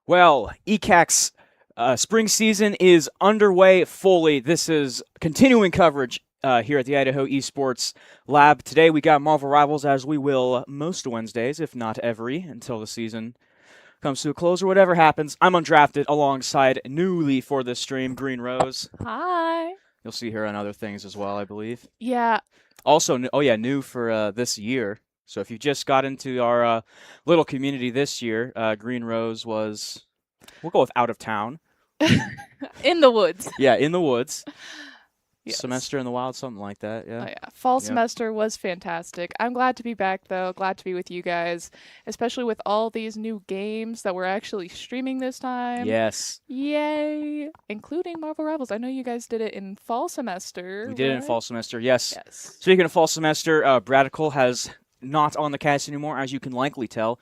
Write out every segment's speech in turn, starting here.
Well, ECAC's spring season is underway fully. This is continuing coverage here at the Idaho Esports Lab. Today we got Marvel Rivals, as we will most Wednesdays, if not every, until the season comes to a close or whatever happens. I'm undrafted alongside newly for this stream, Green Rose. Hi. You'll see her on other things as well, I believe. Yeah. Also, new for this year. So if you just got into our little community this year, Green Rose was, we'll go with out of town. In the woods. Yeah, in the woods. Yes. Semester in the wild, something like that. Oh Yeah. yeah. Fall Yep. semester was fantastic. I'm glad to be back though. Glad to be with you guys, especially with all these new games that we're actually streaming this time. Yes. Yay! Including Marvel Rivals. I know you guys did it in fall We semester, did it in right? fall semester. Yes. Yes. Speaking of fall semester, Bradical has not on the cast anymore, as you can likely tell.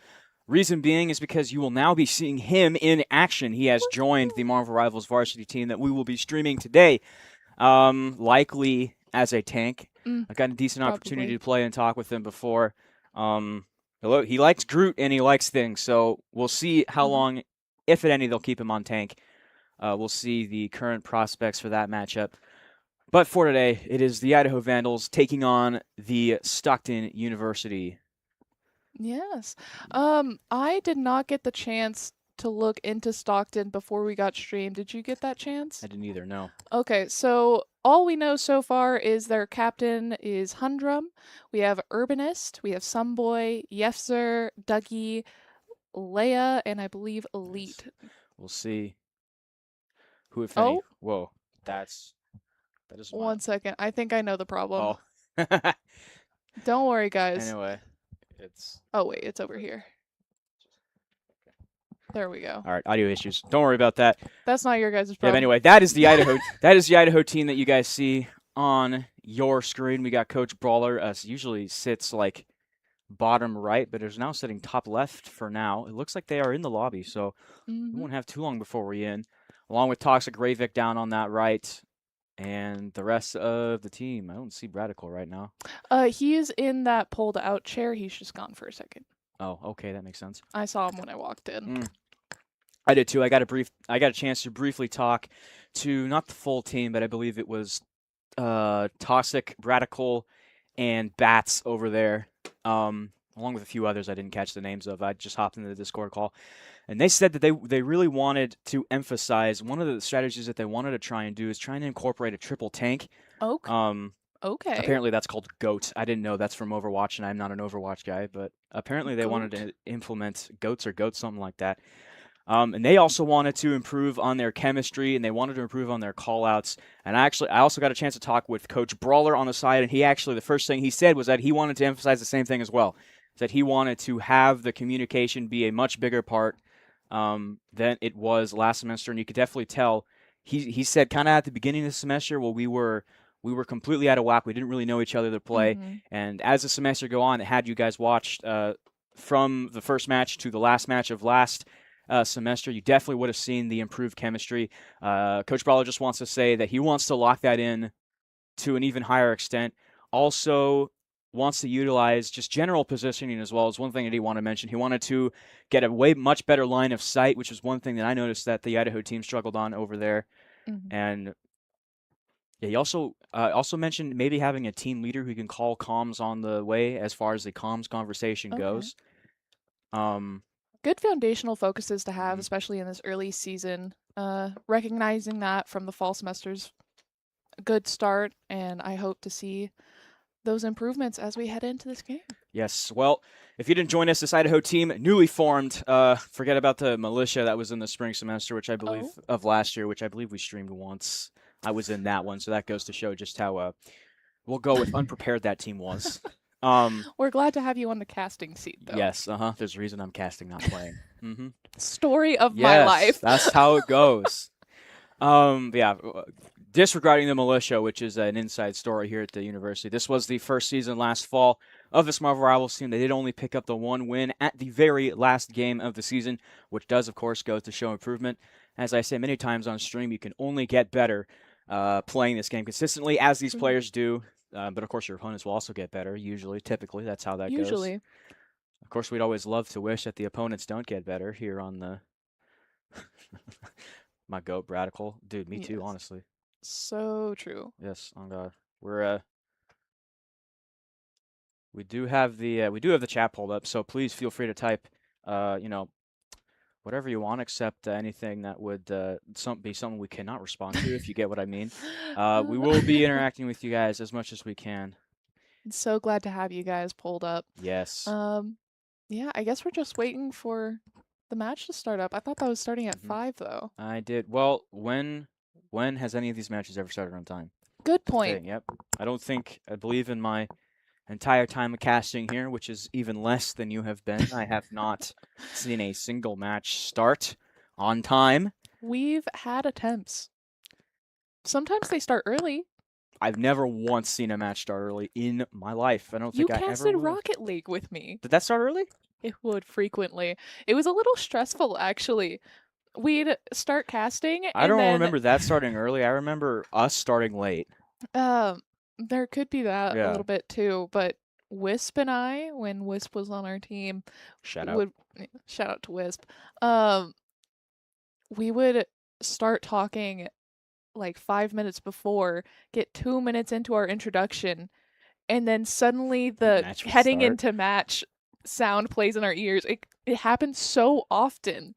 Reason being is because you will now be seeing him in action. He has joined the Marvel Rivals varsity team that we will be streaming today. Likely as a tank. Mm, I've gotten a decent opportunity probably. to play and talk with him before. Um, he likes Groot and he likes things, so we'll see how Hmm. long, if at any, they'll keep him on tank. We'll see the current prospects for that matchup. But for today, it is the Idaho Vandals taking on the Stockton University. Yes. I did not get the chance to look into Stockton before we got streamed. Did you get that chance? I didn't either, no. Okay, so all we know so far is their captain is Hundrum. We have Urbanist, we have Sunboy, Yefzer, Dougie, Leia, and I believe Yes. Elite. We'll see who, if any. Oh, Whoa, that is my. one second. I think I know the problem. Oh. Don't worry, guys. Anyway, it's. Oh, wait, it's over here. There we go. All right, audio issues. Don't worry about that. That's not your guys' Yeah, but problem. anyway, that is the Idaho. That is the Idaho team that you guys see on your screen. We got Coach Brawler. Usually sits like bottom right, but is now sitting top left for now. It looks like they are in the lobby, so we Hmm. won't have too long before we're in. Along with Toxic Ravik down on that right, and the rest of the team. I don't see Radical right now. He is in that pulled out chair. He's just gone for a second. Oh, okay, that makes sense. I saw him when I walked in. Mm. I did too. I got a chance to briefly talk to not the full team, but I believe it was Toxic, Radical, and Bats over there, along with a few others I didn't catch the names of. I just hopped into the Discord call, and they said that they really wanted to emphasize one of the strategies that they wanted to try and do is trying to incorporate a triple tank. Okay. Um, Okay. Apparently that's called GOAT. I didn't know that's from Overwatch, and I'm not an Overwatch guy, but apparently they wanted Goat. to implement GOATs or GOATs, something like that. And they also wanted to improve on their chemistry and they wanted to improve on their callouts. And I also got a chance to talk with Coach Brawler on the side, and he actually, the first thing he said was that he wanted to emphasize the same thing as well. That he wanted to have the communication be a much bigger part than it was last semester. And you could definitely tell, he said kind of at the beginning of the semester, well, we were completely out of whack. We didn't really know each other to play. Mhm. And as the semester go on, had you guys watched from the first match to the last match of last semester, you definitely would have seen the improved chemistry. Coach Brawler just wants to say that he wants to lock that in to an even higher extent. Also, wants to utilize just general positioning as well as one thing that he wanted to mention. He wanted to get a way much better line of sight, which is one thing that I noticed that the Idaho team struggled on over there. Mhm. And yeah, he also mentioned maybe having a team leader who can call comms on the way as far as the comms conversation Okay. goes. Um, Good foundational focuses to have, mhm. especially in this early season. Recognizing that from the fall semesters, a good start, and I hope to see those improvements as we head into this game. Yes. Well, if you didn't join us, this Idaho team, newly formed. Forget about the militia that was in the spring semester, which I believe Oh, of last year, which I believe we streamed once. I was in that one, so that goes to show just how we'll go with unprepared that team was. Um, we're glad to have you on the casting seat, though. yes. There's a reason I'm casting, not playing. Mm-hmm. Story of my Yes, life. that's how it goes. Yeah, disregarding the militia, which is an inside story here at the university. This was the first season last fall of this Marvel Rivals team. They did only pick up the one win at the very last game of the season, which does, of course, go to show improvement. As I say many times on stream, you can only get better playing this game consistently, as these True. players do. But of course, your opponents will also get better. Usually, typically, that's how that goes. Usually. Of course, we'd always love to wish that the opponents don't get better here on My goat, Radical. Dude, me too, Yes. honestly. So true. Yes, on God. We do have the chat pulled up, so please feel free to type, you know, whatever you want, except anything that would be something we cannot respond to, if you get what I mean. We will be interacting with you guys as much as we can. So glad to have you guys pulled up. Yes. Um, yeah, I guess we're just waiting for the match to start up. I thought that was starting at hmm 5 though. I did. Well, when has any of these matches ever started on time? Good That's the point. thing. Yep. I believe in my entire time of casting here, which is even less than you have been. I have not seen a single match start on time. We've had attempts. Sometimes they start early. I've never once seen a match start early in my life. I don't You think I ever casted will. Rocket League with me. Did that start early? It would frequently. It was a little stressful, actually. We'd start casting, I and don't then remember that starting early. I remember us starting late. there could be that a Yeah. little bit too. But Wisp and I, when Wisp was on our team, Shout out. would shout out to Wisp. Um, we would start talking like 5 minutes before, get 2 minutes into our introduction, and then suddenly the Match would heading start. into match sound plays in our ears. It happens so often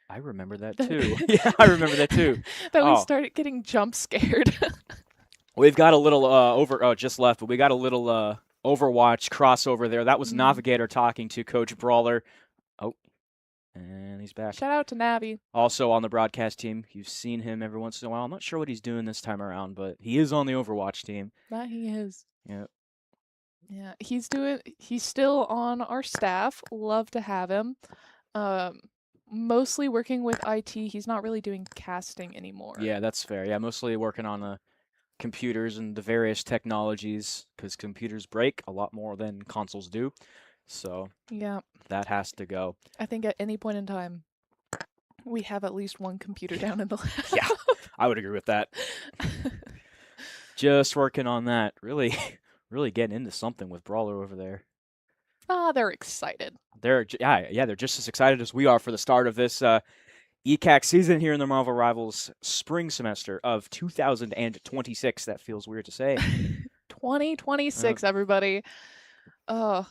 I remember that that too. Yeah, I remember that too. that we Oh, started getting jump scared. we've got a little just left, but we got a little Overwatch crossover there. That was Navigator talking to Coach Brawler. Oh, and he's back. Shout out to Navi. Also on the broadcast team. You've seen him every once in a while. I'm not sure what he's doing this time around, but he is on the Overwatch team. That he is. Yeah. Yeah, he's still on our staff. Love to have him. Um Mostly working with IT. He's not really doing casting anymore. Yeah, that's fair. Yeah, mostly working on computers and the various technologies because computers break a lot more than consoles do. So Yeah. that has to go. I think at any point in time we have at least one computer down in the lab. Yeah, I would agree with that. Just working on that. Really, really getting into something with Brawler over there. They're excited. They're just as excited as we are for the start of this ECAC season here in the Marvel Rivals spring semester of 2026. That feels weird to say. 2026, everybody. I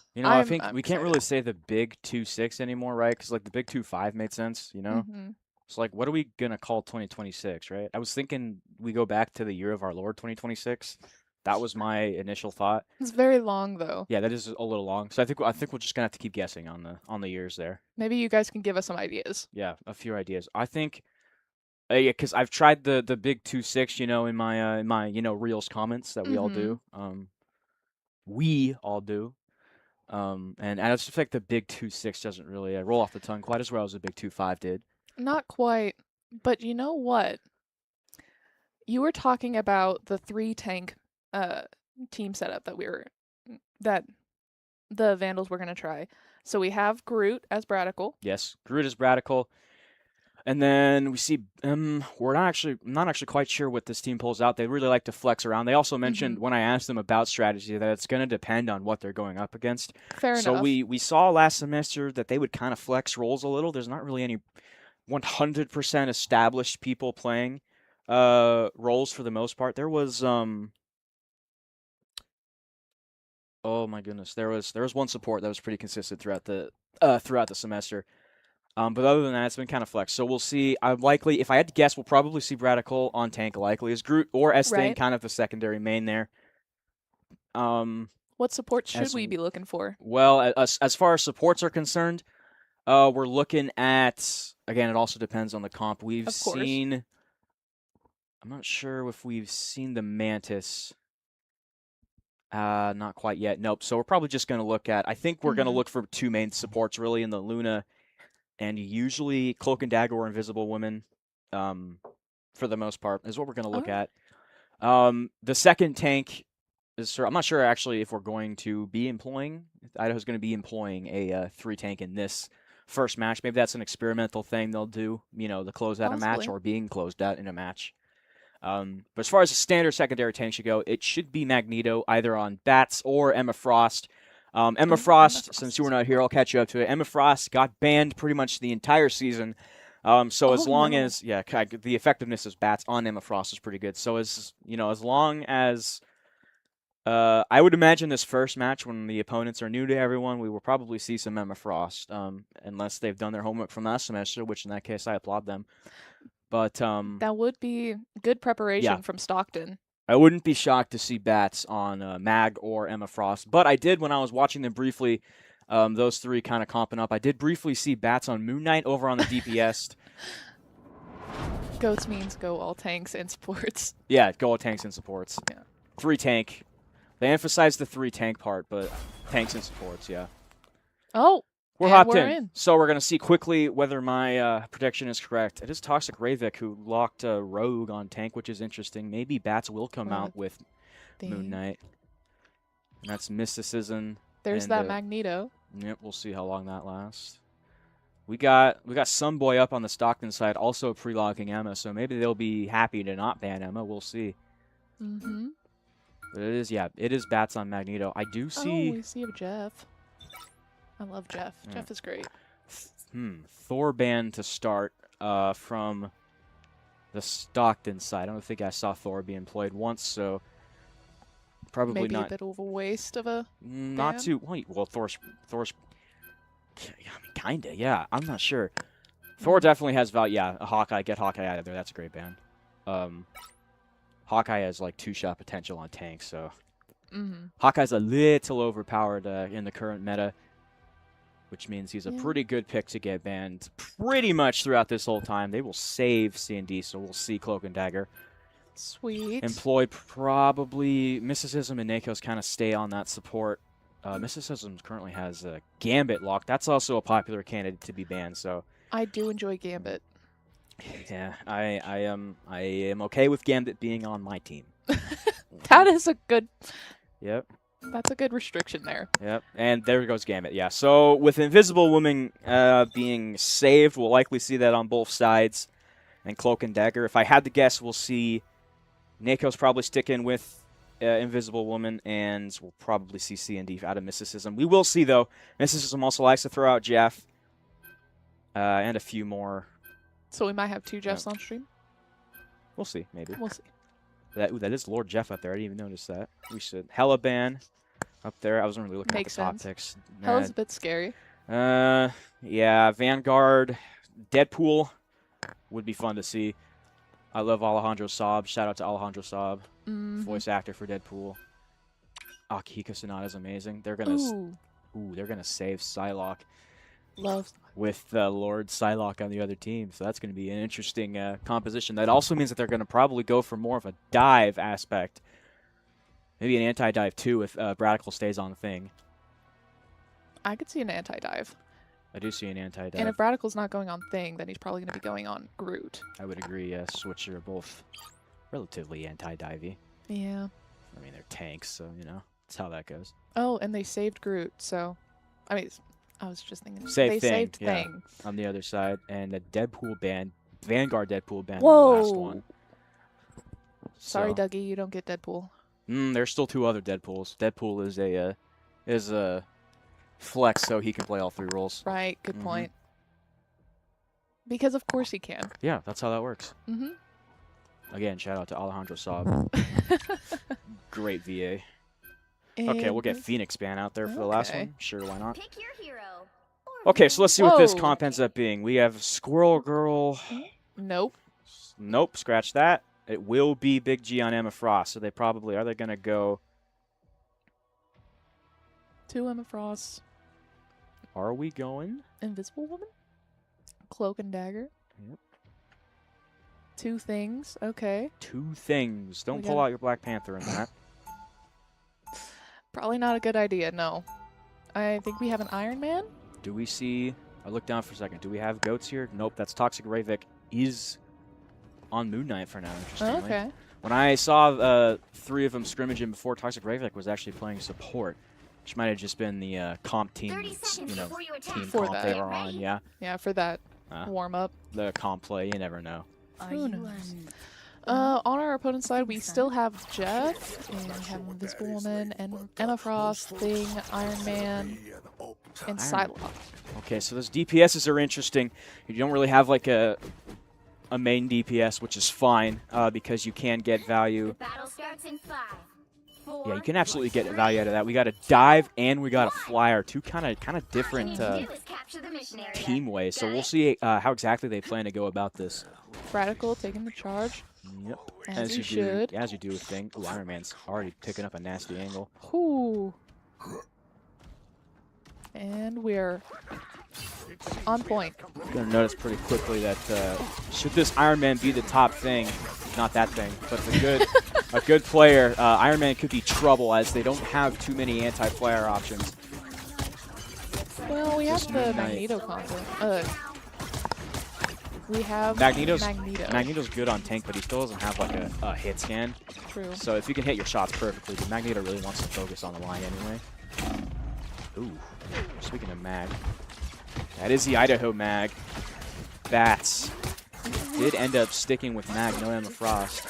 think I'm we can't excited. really say the big 2-6 anymore, right? Because like the big 2-5 made sense, you know. Mm-hmm. So like, what are we gonna call 2026, right? I was thinking we go back to the year of our Lord 2026. That was my initial thought. It's very long though. Yeah, that is a little long. So I think we're just gonna have to keep guessing on the years there. Maybe you guys can give us some ideas. Yeah, a few ideas. I think, yeah, because I've tried the big 2-6, in my reels comments that we all do. We all do. And I just feel like the big 2-6 doesn't really roll off the tongue quite as well as the big 2-5 did. Not quite. But you know what? You were talking about the 3-tank team setup that the Vandals were gonna try. So we have Groot as Bradical. Yes, Groot is Radical. And then we see we're not actually quite sure what this team pulls out. They really like to flex around. They also mentioned when I asked them about strategy that it's going to depend on what they're going up against. Fair so enough. we saw last semester that they would kind of flex roles a little. There's not really any 100% established people playing roles for the most part. There was oh my goodness, there was one support that was pretty consistent throughout the semester. But other than that, it's been kind of flex. So we'll see. If I had to guess, we'll probably see Radical on tank likely as Groot or Esting, Right. kind of the secondary main there. What support should we be looking for? Well, as far as supports are concerned, we're looking at, again, it also depends on the comp. We've Of course. seen, I'm not sure if we've seen the Mantis. Not quite yet. Nope. So we're probably just going to look at, I think we're going to look for two main supports really in the Luna and usually Cloak and Dagger or Invisible Women, for the most part, is what we're going to look at. The second tank is, I'm not sure actually if we're going to be employing, Idaho's going to be employing a 3-tank in this first match. Maybe that's an experimental thing they'll do, to close out a match or being closed out in a match. But as far as a standard secondary tank should go, it should be Magneto, either on Bats or Emma Frost. Emma Frost, since you were not here, I'll catch you up to it. Emma Frost got banned pretty much the entire season So as Oh, long no. as the effectiveness of bats on Emma Frost is pretty good. So as long as I would imagine this first match when the opponents are new to everyone, we will probably see some Emma Frost, unless they've done their homework from last semester, which in that case I applaud them. But That would be good preparation yeah. from Stockton. I wouldn't be shocked to see bats on Mag or Emma Frost, but I did when I was watching them briefly. Those three kind of comping up. I did briefly see bats on Moon Knight over on the DPS. Goats means go all tanks and sports. Yeah, go all tanks and supports. Yeah. 3 tank. They emphasize the 3 tank part, but tanks and supports, yeah. Oh, We're and hopped we're in. So we're going to see quickly whether my prediction is correct. It is Toxic Ravik who locked Rogue on tank, which is interesting. Maybe bats will come out with Moon Knight. And that's Mysticism. There's and, that Magneto. Yep, we'll see how long that lasts. We got Sunboy up on the Stockton side, also pre-logging Emma, so maybe they'll be happy to not ban Emma. We'll see. Mm-hmm. But it is bats on Magneto. I do see. Oh, we see Jeff. I love Jeff. Yeah. Jeff is great. Thor ban to start from the Stockton side. I don't think I saw Thor being played once, so probably Maybe not. a bit of a waste of a Not ban? too. Well, Thor's. I mean, kinda. Yeah, I'm not sure. Thor definitely has value. Yeah, a Hawkeye. Get Hawkeye out of there. That's a great ban. Hawkeye has like 2-shot potential on tanks, so Hawkeye's a little overpowered in the current meta, which means he's a pretty good pick to get banned pretty much throughout this whole time. They will save C&D, so we'll see Cloak and Dagger. Sweet. Employ probably Mysticism and Nakos kind of stay on that support. Mysticism currently has a Gambit locked. That's also a popular candidate to be banned, so I do enjoy Gambit. yeah, I am okay with Gambit being on my team. That is a good. Yep. That's a good restriction there. Yep, and there goes Gambit, yeah. So with Invisible Woman being saved, we'll likely see that on both sides, and Cloak and Dagger. If I had to guess, we'll see Nakos probably stick in with Invisible Woman, and we'll probably see C&D out of Mysticism. We will see, though. Mysticism also likes to throw out Jeff, and a few more. So we might have 2 Jeffs on stream? We'll see, maybe. We'll see. That is Lord Jeff up there. I didn't even notice that. We should. Hella ban up there. I wasn't really looking Makes at the top sense. picks. Hella's a bit scary. Yeah, Vanguard, Deadpool would be fun to see. I love Alejandro Saab. Shout out to Alejandro Saab, voice actor for Deadpool. Akihiko Sonata is amazing. They're gonna save Psylocke. Love With Lord Psylocke on the other team, so that's going to be an interesting composition. That also means that they're going to probably go for more of a dive aspect, maybe an anti-dive too if Radical stays on the thing. I could see an anti-dive. I do see an anti-dive. And if Radical's not going on Thing, then he's probably going to be going on Groot. I would agree, yes. Switch are both relatively anti-divey. Yeah. I mean, they're tanks, so, you know, that's how that goes. Oh, and they saved Groot, so... I mean, I was just thinking... Saved Thing. On the other side. And a Deadpool ban. Vanguard Deadpool ban. Whoa! The last one. Sorry, So, Dougie, you don't get Deadpool. there's still 2 other Deadpools. Deadpool is a flex, so he can play all 3 roles. Right, good point. Because of course he can. Yeah, that's how that works. Again, shout out to Alejandro Saab. Great VA. Okay, we'll get Phoenix ban out there for the last one. Sure, why not? Pick your hero. Okay, so let's see what this Whoa. comp ends up being. We have Squirrel Girl. Nope. Nope, scratch that. It will be Big G on Emma Frost, so they probably... Are they going to go... 2 Emma Frost. Are we going? Invisible Woman? Cloak and Dagger? Yep. 2 things. Okay. 2 things. Don't We pull got- out your Black Panther in that. Probably not a good idea, no. I think we have an Iron Man? Do we see... I looked down for a second. Do we have goats here? Nope, that's Toxic Ravik. Is on Moon Knight for now, interestingly. Okay. When I saw 3 of them scrimmaging before, Toxic Ravik was actually playing support, which might have just been the comp team, 30 seconds you know, before you attack. team For comp they that. were on. Yeah, Yeah, for that warm-up. the comp play, you never know. Are Who you knows? On our opponent's side, we still have Jeff, and we have Invisible Woman, and Emma Frost, Thing, Iron Man, and Psylocke. Okay, so those DPSs are interesting. You don't really have like a main DPS, which is fine because you can get value. Yeah, you can absolutely get value out of that. We got a dive and we got a flyer, two kind of different team ways. So we'll see how exactly they plan to go about this. Radical taking the charge. Yep. As you should. As you do with Thing. Ooh, Iron Man's already picking up a nasty angle. Ooh. And we're on point. You're going to notice pretty quickly that should this Iron Man be the top thing, not that thing, but a good player, Iron Man could be trouble as they don't have too many anti-flyer options. Well, we have the Magneto combo. We have Magneto's Magneto. good on tank, but he still doesn't have like a hit scan. True. So if you can hit your shots perfectly, but Magneto really wants to focus on the line anyway. Ooh, speaking of mag, that is the Idaho mag. Bats did end up sticking with mag, no Emma Frost.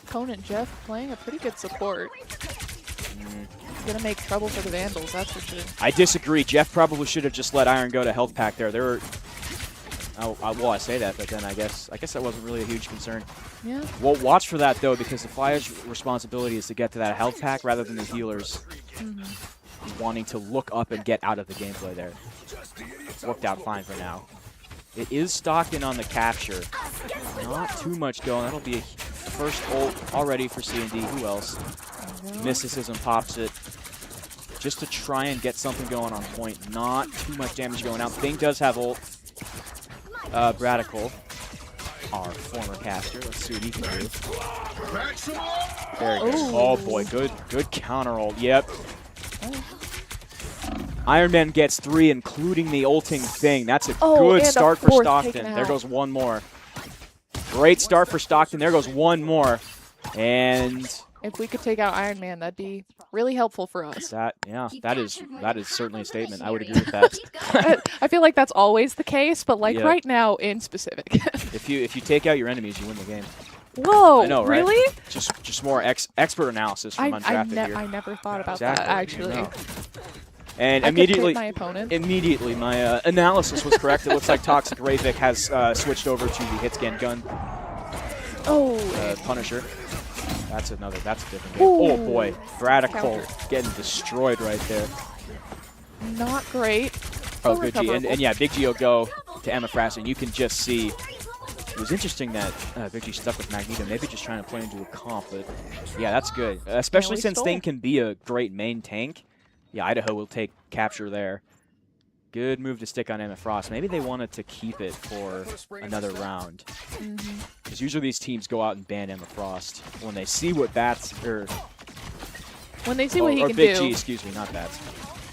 Opponent Jeff playing a pretty good support. Gonna make trouble for the Vandals, that's for sure. I disagree. Jeff probably should have just let Iron go to health pack there. Well, I say that, but then I guess that wasn't really a huge concern. Yeah. Well, watch for that though, because the Flyer's responsibility is to get to that health pack rather than the healers wanting to look up and get out of the gameplay there. Worked out fine for now. It is Stockton on the capture. Not too much going. That'll be a first ult already for C&D. Who else? Mysticism pops it. Just to try and get something going on point. Not too much damage going out. Thing does have ult. Radical, our former caster. Let's see what he can do. There he goes. Oh boy, good counter ult. Yep. Iron Man gets 3, including the ulting Thing. That's a good start for Stockton. There goes one more. Great start for Stockton. There goes one more. And if we could take out Iron Man, that'd be really helpful for us. That is certainly a statement. I would agree with that. I feel like that's always the case, but like right now in specific. If you take out your enemies, you win the game. Whoa! I know, right? Really? Just more expert analysis from Undrafted here. I never thought about that actually. And immediately, my analysis was correct. It looks like Toxic Ravik has switched over to the hit scan gun. Punisher. That's a different game. Oh boy, Radical getting destroyed right there. Not great. Oh, good G. And yeah, Big G will go to Emma Frost, and you can just see. It was interesting that Big G stuck with Magneto, maybe just trying to play into a comp, but yeah, that's good. Especially since Thing can be a great main tank. Yeah, Idaho will take capture there. Good move to stick on Emma Frost. Maybe they wanted to keep it for another round. Because usually these teams go out and ban Emma Frost when they see what Bats when they see what he can do. Big G, excuse me, not Bats.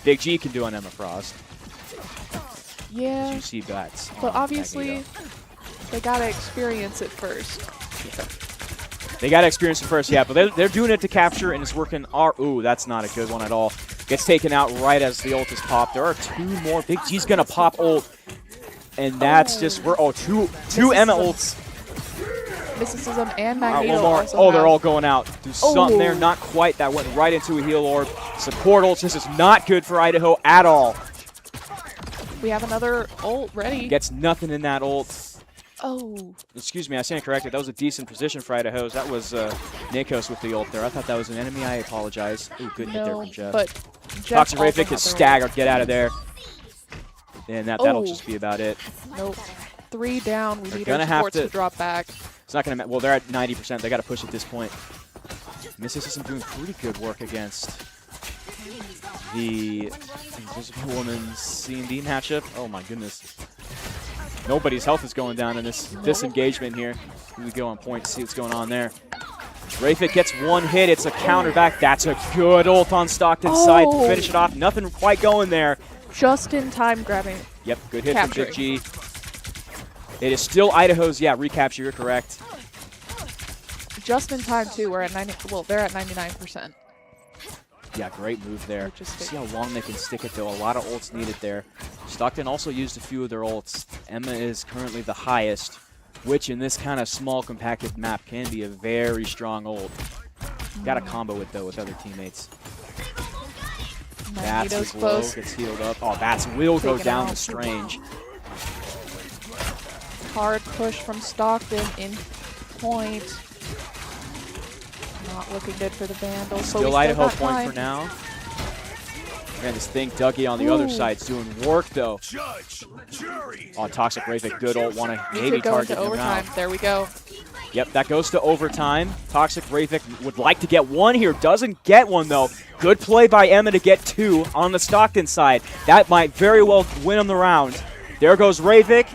Big G can do on Emma Frost. Yeah. As you see Bats. But obviously, they gotta experience it first. Yeah. They gotta experience it first, yeah. But they're doing it to capture, and it's working. Ooh, that's not a good one at all. Gets taken out right as the ult is popped. There are 2 more. Big G's gonna pop ult, and that's two Emma ults. Mysticism and Magneto. One more. They're all going out. Do something there. Not quite. That went right into a heal orb. Support ults. This is not good for Idaho at all. We have another ult ready. Gets nothing in that ult. Oh. Excuse me, I stand corrected. That was a decent position for Idaho's. That was Nikos with the ult there. I thought that was an enemy. I apologize. Ooh, good hit there from Jeff. But Toxic Ravik is staggered. Get out of there. And that'll just be about it. Nope. 3 down. We need our supports to drop back. It's not going to... Well, they're at 90%. They got to push at this point. Mysticism doing pretty good work against the Invisible Woman's C&D matchup. Oh, my goodness. Nobody's health is going down in this engagement here. Here we go on point to see what's going on there. Ravik gets 1 hit. It's a counter back. That's a good ult on Stockton's side to finish it off. Nothing quite going there. Just in time grabbing. Yep, good hit from Big G. It is still Idaho's, recapture, you're correct. Just in time, too. We're at 90. Well, they're at 99%. Yeah, great move there. See how long they can stick it, though. A lot of ults needed there. Stockton also used a few of their ults. Emma is currently the highest. which in this kind of small, compacted map can be a very strong ult. Got to combo it, though, with other teammates. Bats is low, gets healed up. Oh, Bats will go down to Strange. Hard push from Stockton in point. Not looking good for the Vandals. Still Idaho point for now. And this thing, Dougie on the other side's doing work, though. Oh, Toxic Ravik, good ult. Want to maybe target him out. There we go. Yep, that goes to overtime. Toxic Ravik would like to get one here. Doesn't get one, though. Good play by Emma to get two on the Stockton side. That might very well win him the round. There goes Ravik.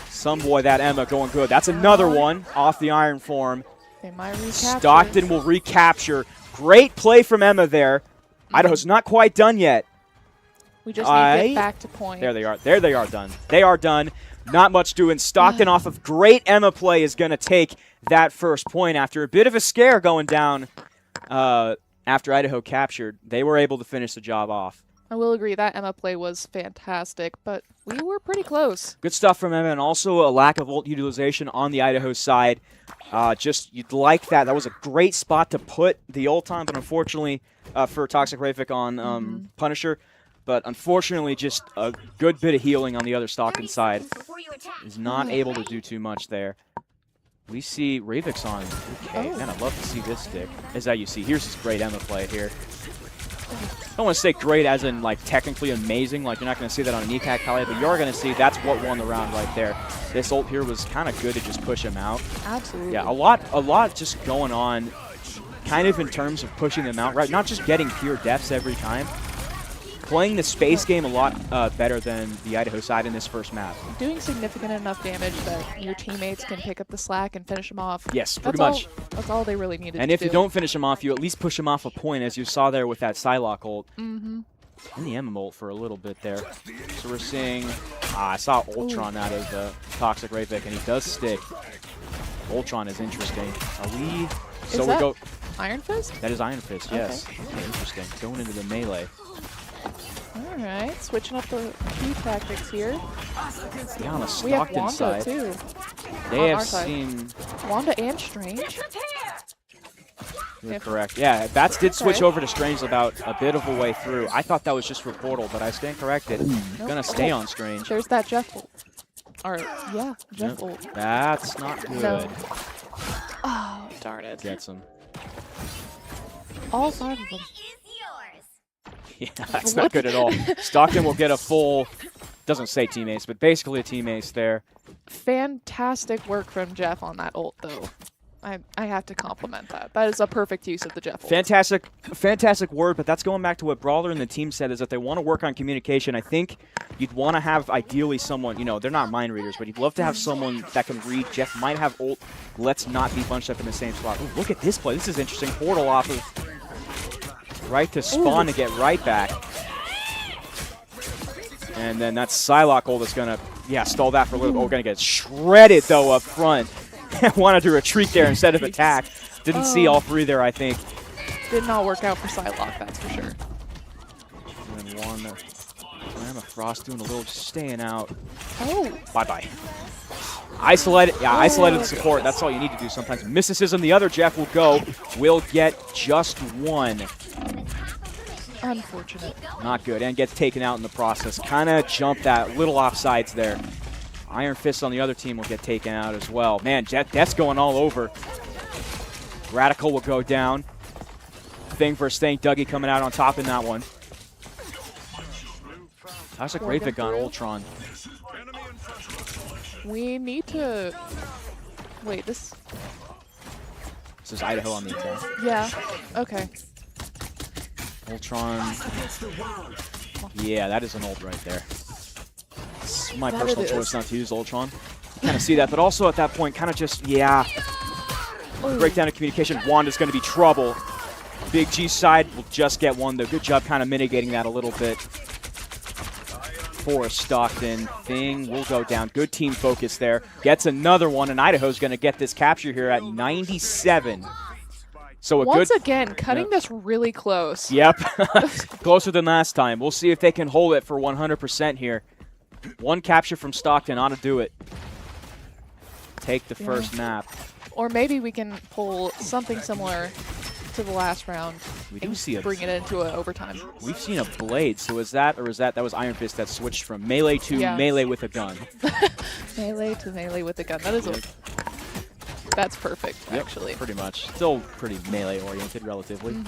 Some boy, that Emma going good. That's another one off the Iron Form. They might recapture. Stockton will recapture. Great play from Emma there. Idaho's not quite done yet. We just need to get back to point. There they are. There they are done. They are done. Not much doing. Stockton off of great Emma play is going to take that first point after a bit of a scare going down after Idaho captured. They were able to finish the job off. I will agree that Emma play was fantastic, but we were pretty close. Good stuff from Emma, and also a lack of ult utilization on the Idaho side. Just, you'd like that. That was a great spot to put the ult on, but unfortunately for Toxic Ravik on Punisher, but unfortunately just a good bit of healing on the other Stockton side. Is not able to do too much there. We see Ravik's on. Okay, man, I'd love to see this stick. As that you see, here's this great Emma play here. I don't want to say great as in like technically amazing, like you're not going to see that on an ECAC highlight, but you're going to see that's what won the round right there. This ult here was kind of good to just push him out. Absolutely. Yeah, a lot just going on kind of in terms of pushing them out, right? Not just getting pure deaths every time. Playing the space game a lot better than the Idaho side in this first map. Doing significant enough damage that your teammates can pick up the slack and finish them off. Yes, pretty much. That's all they really needed to do. And if you don't finish them off, you at least push them off a point, as you saw there with that Psylocke ult. Mm-hmm. And the Emma ult for a little bit there. So we're seeing... I saw Ultron out of Toxic Ravik, and he does stick. Ultron is interesting. Are we... So we go... Iron Fist? That is Iron Fist, yes. Okay, interesting. Going into the melee. Alright, switching up the key tactics here. Yeah, on the Stockton side. We have Wanda, too. They have seen... Wanda and Strange? You're correct. Yeah, Bats did switch over to Strange about a bit of a way through. I thought that was just for Portal, but I stand corrected. Nope. Gonna stay on Strange. There's that Jeff ult. Or, yeah, Jeff ult. That's not good. No. Oh, darn it. Gets him. All 5 of them. Yeah, that's not good at all. Stockton will get a full, doesn't say teammates, but basically a teammates there. Fantastic work from Jeff on that ult, though. I have to compliment that. That is a perfect use of the Jeff ult. Fantastic word, but that's going back to what Brawler and the team said, is that they want to work on communication. I think you'd want to have, ideally, someone, you know, they're not mind readers, but you'd love to have someone that can read. Jeff might have ult. Let's not be bunched up in the same spot. Ooh, look at this play. This is interesting. Portal off of... right to spawn to get right back. And then that's Psylocke ult that's going to, stall that for a little bit. We're going to get shredded, though, up front. Wanted to retreat there instead of attack. Didn't see all three there, I think. Did not work out for Psylocke, that's for sure. And then one, Emma Frost doing a little, just staying out. Oh. Bye-bye. Isolated, isolated support. That's all you need to do sometimes. Mysticism, the other Jeff will get just one. Unfortunate. Not good, and gets taken out in the process. Kind of jumped that, little offsides there. Iron Fist on the other team will get taken out as well. Man, Death's going all over. Radical will go down. Thing versus Thing. Dougie coming out on top in that one. Toxic Ravik on Ultron. We need to... Wait, this is Idaho on the attack. Yeah, okay. Ultron. Yeah, that is an ult right there. It's my personal choice not to use Ultron. Kind of see that, but also at that point, kind of just, breakdown of communication. Wanda's going to be trouble. Big G side will just get one, though. Good job kind of mitigating that a little bit for Stockton. Thing will go down. Good team focus there. Gets another one, and Idaho's going to get this capture here at 97. So once again, cutting this really close. Yep. Closer than last time. We'll see if they can hold it for 100% here. One capture from Stockton ought to do it. take the first map. Or maybe we can pull something similar to the last round. We do see bring it into an overtime. We've seen a blade. So is that, or is that was Iron Fist that switched from melee to melee with a gun? Melee to melee with a gun. That is that's perfect, actually. Pretty much. Still pretty melee oriented, relatively. Ooh,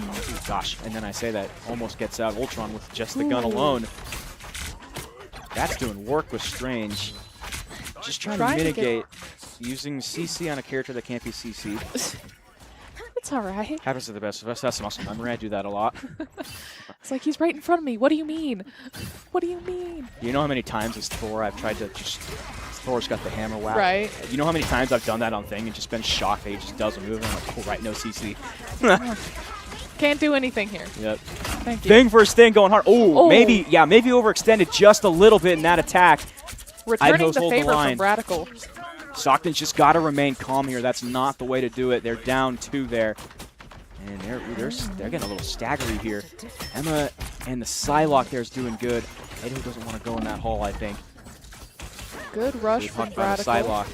gosh, and then I say that almost gets out Ultron with just the gun alone. That's doing work with Strange. Just trying to mitigate using CC on a character that can't be CC'd. It's all right. Happens to the best of us. That's a muscle memory. I do that a lot. It's like, he's right in front of me. What do you mean? What do you mean? You know how many times as Thor I've tried to just... Thor's got the hammer whack. Right. You know how many times I've done that on Thing and just been shocked that he just doesn't move? And I'm like, cool, right, no CC. Can't do anything here. Yep. Thank you. Thing versus Thing going hard. Oh, maybe overextended just a little bit in that attack. Returning Idaho's the favor from Radical. Stockton's just got to remain calm here. That's not the way to do it. They're down 2 there. And they're getting a little staggery here. Emma and the Psylocke there is doing good. Idaho doesn't want to go in that hole, I think. Good rush from Radical. Psylocke.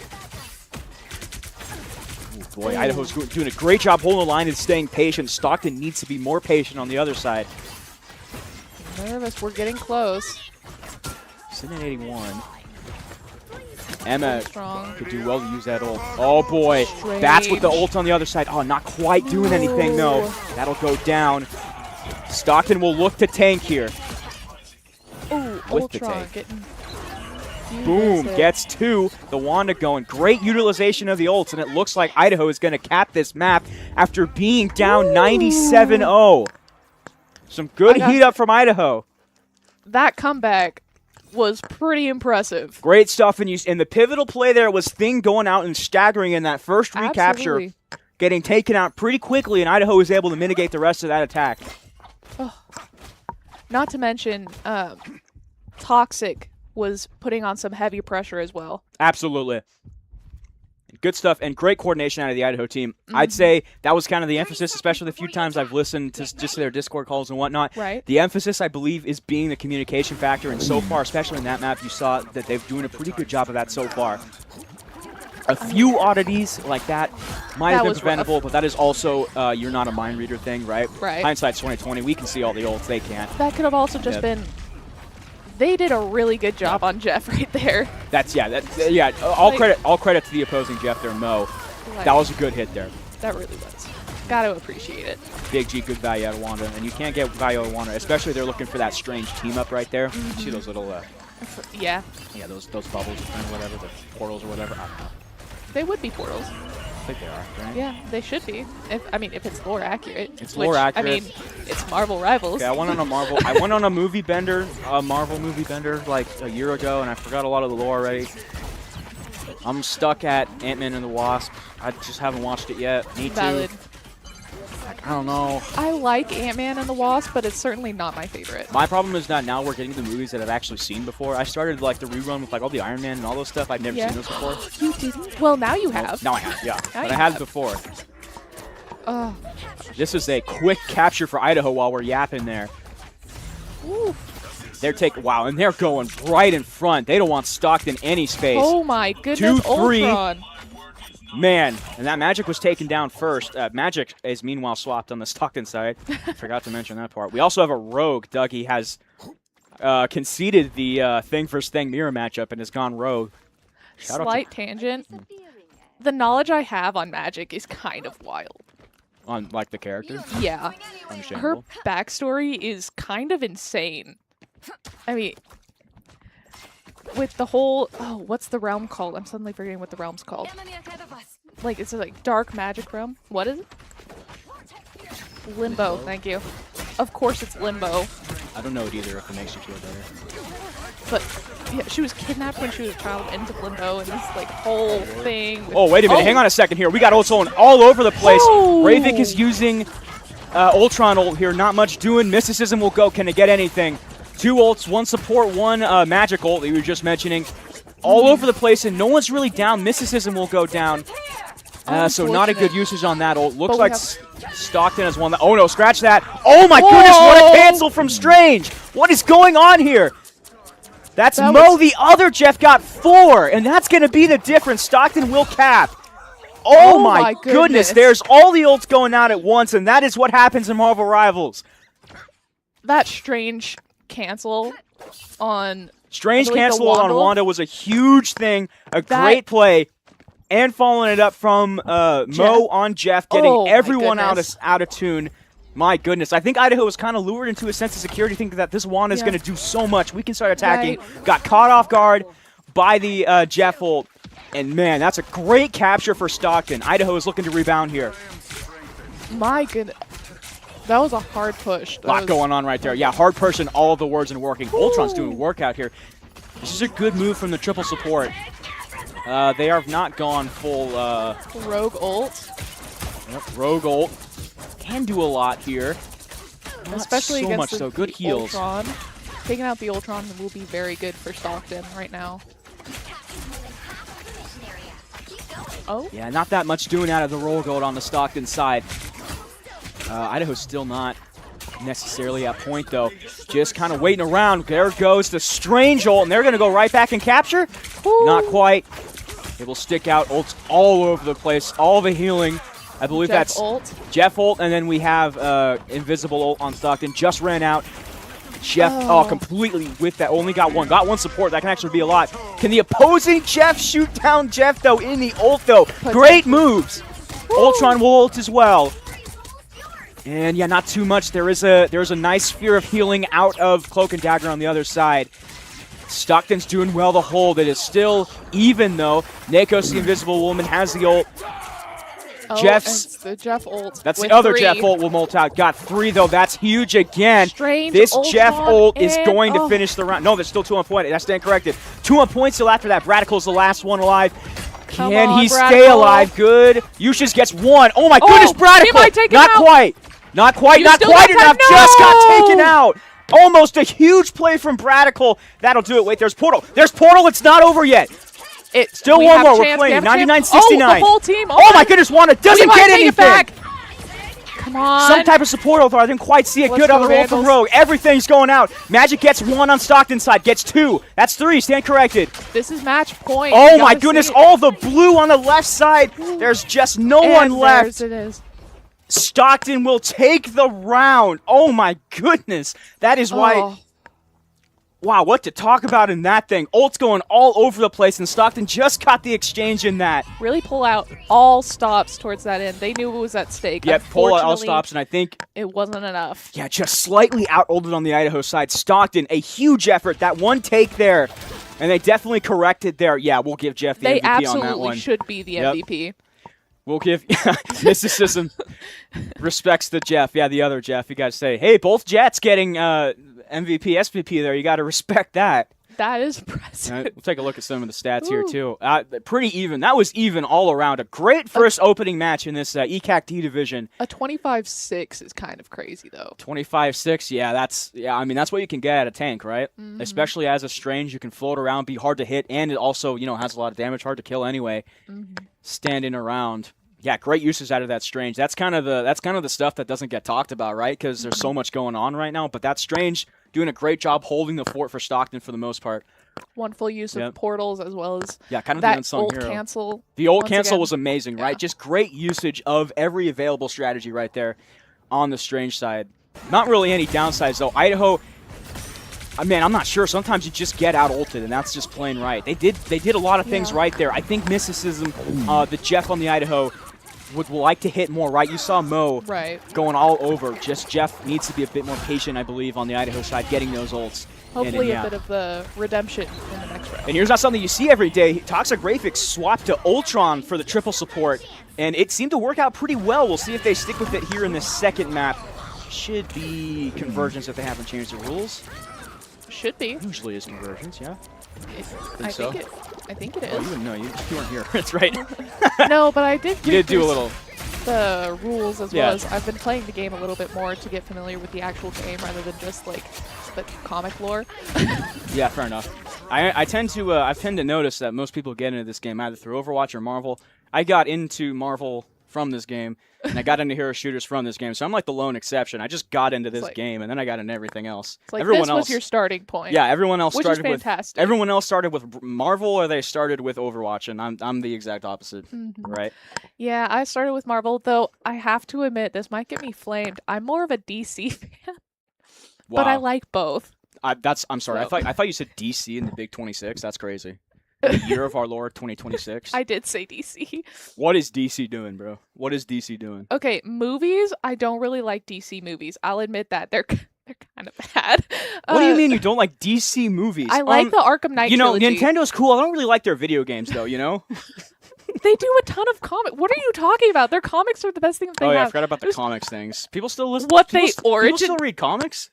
Oh boy, Idaho's doing a great job holding the line and staying patient. Stockton needs to be more patient on the other side. Nervous, we're getting close. Sitting at 81. Emma could do well to use that ult. Oh boy, that's with the ult on the other side. Oh, not quite doing anything though. That'll go down. Stockton will look to tank here. Oh, Ultron getting... Boom, gets 2. The Wanda going. Great utilization of the ults, and it looks like Idaho is going to cap this map after being down 97-0. Some good heat up from Idaho. That comeback was pretty impressive. Great stuff, and the pivotal play there was Thing going out and staggering in that first recapture, getting taken out pretty quickly, and Idaho was able to mitigate the rest of that attack. Oh. Not to mention, Toxic was putting on some heavy pressure as well. Absolutely. Good stuff and great coordination out of the Idaho team. I'd say that was kind of the emphasis, especially the few times I've listened to just their Discord calls and whatnot. Right. The emphasis, I believe, is being the communication factor, and so far, especially in that map, you saw that they're doing a pretty good job of that so far. A few oddities like that might have been preventable, but that is also you're not a mind reader thing, right? Right. Hindsight's 20/20. We can see all the ults. They can't. That could have also just been... They did a really good job on Jeff right there. That's all credit to the opposing Jeff there, Mo. That was a good hit there. That really was. Gotta appreciate it. Big G, good value out of Wanda, and you can't get value out of Wanda, especially they're looking for that strange team up right there. See those little yeah, those bubbles or whatever, the portals or whatever. I don't know. They would be portals. I think they are, right? Yeah, they should be. If it's lore accurate. It's lore accurate. I mean, it's Marvel Rivals. Okay, I went on a Marvel movie bender, a Marvel movie bender like a year ago, and I forgot a lot of the lore already. I'm stuck at Ant-Man and the Wasp. I just haven't watched it yet. Need Valid. to. I don't know. I like Ant-Man and the Wasp, but it's certainly not my favorite. My problem is that now we're getting the movies that I've actually seen before. I started like the rerun with like all the Iron Man and all those stuff. I'd never seen those before. You didn't? Well, now you have. Now I have, yeah. But I had it before. Oh. This is a quick capture for Idaho while we're yapping there. Ooh. And they're going right in front. They don't want Stockton any space. Oh my goodness, 2-3. Ultron. Man, and that Magic was taken down first. Magic is meanwhile swapped on the Stockton side. Forgot to mention that part. We also have a rogue. Dougie has conceded the Thing versus Thing mirror matchup and has gone rogue. Slight tangent. The knowledge I have on Magic is kind of wild. On, like, the character? Yeah. Her Understandable. backstory is kind of insane. I mean, with the whole... Oh, what's the realm called? I'm suddenly forgetting what the realm's called. Like, it's like dark magic realm. What is it? Limbo, thank you. Of course it's Limbo. I don't know it either if it makes you feel better. But, yeah, she was kidnapped when she was a child into Limbo, and this, like, whole thing. Oh, wait a minute. Hang on a second here. We got Ultron all over the place. Ravik is using Ultron ult here. Not much doing. Mysticism will go. Can it get anything? 2 ults, 1 support, 1 magic ult that you were just mentioning. All over the place, and no one's really down. Mysticism will go down. So not a good usage on that ult. Looks like Stockton has won that. Oh, no, scratch that. Oh, my goodness, what a cancel from Strange. What is going on here? That's Mo. The other Jeff got 4, and that's going to be the difference. Stockton will cap. Oh my goodness. There's all the ults going out at once, and that is what happens in Marvel Rivals. That strange cancel on... Strange cancel on Wanda was a huge thing, great play, and following it up from Mo on Jeff, getting everyone out of tune. My goodness, I think Idaho was kind of lured into a sense of security, thinking that this Wanda is going to do so much. We can start attacking. Got caught off guard by the Jeff ult, and man, that's a great capture for Stockton. Idaho is looking to rebound here. My goodness. That was a hard push. A lot going on right there. Yeah, hard push in all of the words and working. Ultron's doing work out here. This is a good move from the triple support. They have not gone full... Rogue ult. Yep, Rogue ult. Can do a lot here. Especially so against much, though. Good heals. Ultron. Taking out the Ultron will be very good for Stockton right now. Oh? Yeah, not that much doing out of the roll gold on the Stockton side. Idaho's still not necessarily at point, though. Just kind of waiting around. There goes the Strange ult, and they're going to go right back and capture. Woo. Not quite. It will stick out. Ults all over the place. All the healing. I believe Jeff that's ult. Jeff ult, and then we have Invisible ult on Stockton. Just ran out. Jeff, completely with that. Only got one. Got one support. That can actually be a lot. Can the opposing Jeff shoot down Jeff, though, in the ult, though? Great moves. Woo. Ultron will ult as well. And yeah, not too much. There's a nice sphere of healing out of Cloak and Dagger on the other side. Stockton's doing well to hold. It is still even, though. Nakos, the Invisible Woman, has the ult. Jeff's the Jeff ult. That's the other Jeff ult will ult out. Got 3, though. That's huge again. This Jeff ult is going to finish the round. No, there's still 2 on point. That's stand corrected. 2 on point still after that. Radical's the last one alive. Can he stay alive? Good. Yushis gets 1. Oh my goodness, Radical! He might take him not out. quite. Not quite. Not quite enough. No! Just got taken out. Almost a huge play from Radical. That'll do it. Wait, there's Portal. There's Portal. It's not over yet. Still one more. We're playing 99-69. Oh, the whole team. Oh my goodness, Wanda doesn't get anything. Come on. Some type of support, although I didn't quite see it. Good on the roll from Rogue. Everything's going out. Magic gets 1 on Stockton's side. Gets 2. That's 3. Stand corrected. This is match point. Oh my goodness. All the blue on the left side. There's just no one left. It is. Stockton will take the round. Oh my goodness. That is why... Wow, what to talk about in that thing. Ult's going all over the place, and Stockton just caught the exchange in that. Really pull out all stops towards that end. They knew it was at stake. Yep, pull out all stops, and I think... it wasn't enough. Yeah, just slightly out-ulted on the Idaho side. Stockton, a huge effort. That one take there, and they definitely corrected there. Yeah, we'll give Jeff the MVP on that one. They absolutely should be the MVP. We'll give mysticism respects the Jeff. Yeah, the other Jeff. You got to say, hey, both Jets getting MVP, SVP there. You got to respect that. That is impressive. We'll take a look at some of the stats here, too. Pretty even. That was even all around. A great first opening match in this ECAC D division. A 25-6 is kind of crazy, though. 25-6, yeah. I mean, that's what you can get at a tank, right? Mm-hmm. Especially as a Strange, you can float around, be hard to hit, and it also, has a lot of damage, hard to kill anyway. Mm-hmm. Standing around. Yeah, great uses out of that Strange. That's kind of the stuff that doesn't get talked about, right? Because there's so much going on right now. But that Strange doing a great job holding the fort for Stockton for the most part. Wonderful use of portals as well as kind of that the unsung hero. Cancel. The old cancel was amazing, right? Just great usage of every available strategy right there on the Strange side. Not really any downsides though. Idaho. Man, I'm not sure. Sometimes you just get out-ulted, and that's just plain right. They did a lot of things right there. I think mysticism, the Jeff on the Idaho, would like to hit more, right? You saw Mo going all over. Just Jeff needs to be a bit more patient, I believe, on the Idaho side, getting those ults. Hopefully a bit of the redemption in the next round. And here's not something you see every day. Toxic Graphics swapped to Ultron for the triple support, and it seemed to work out pretty well. We'll see if they stick with it here in this second map. Should be Convergence if they haven't changed the rules. Should be. Usually is Convergence, yeah. I think it is. Oh, you didn't know. You weren't here. That's right. No, but I did. You did do a little. The rules as well as I've been playing the game a little bit more to get familiar with the actual game rather than just like the comic lore. Yeah, fair enough. I tend to notice that most people get into this game either through Overwatch or Marvel. I got into Marvel from this game, and I got into hero shooters from this game. So I'm like the lone exception. I just got into this like- game, and then I got into everything else. It's like everyone this else, was your starting point. yeah, everyone else which started is with fantastic. everyone else started with Marvel, or they started with Overwatch, and I'm the exact opposite, right? Yeah, I started with Marvel, though I have to admit this might get me flamed. I'm more of a DC fan, but I Wow. like both. I'm sorry. So- I thought you said DC in the Big 26. That's crazy. The year of our Lord 2026. I did say DC. What is DC doing, bro? What is DC doing? Okay, movies. I don't really like DC movies. I'll admit that they're kind of bad. What do you mean you don't like DC movies? I like the Arkham Knight You know, trilogy. Nintendo's cool. I don't really like their video games, though, you know? They do a ton of comics. What are you talking about? Their comics are the best thing that they Oh, yeah, I have. forgot about the There's- comics things. People still listen. What people they st- People origin- still read comics?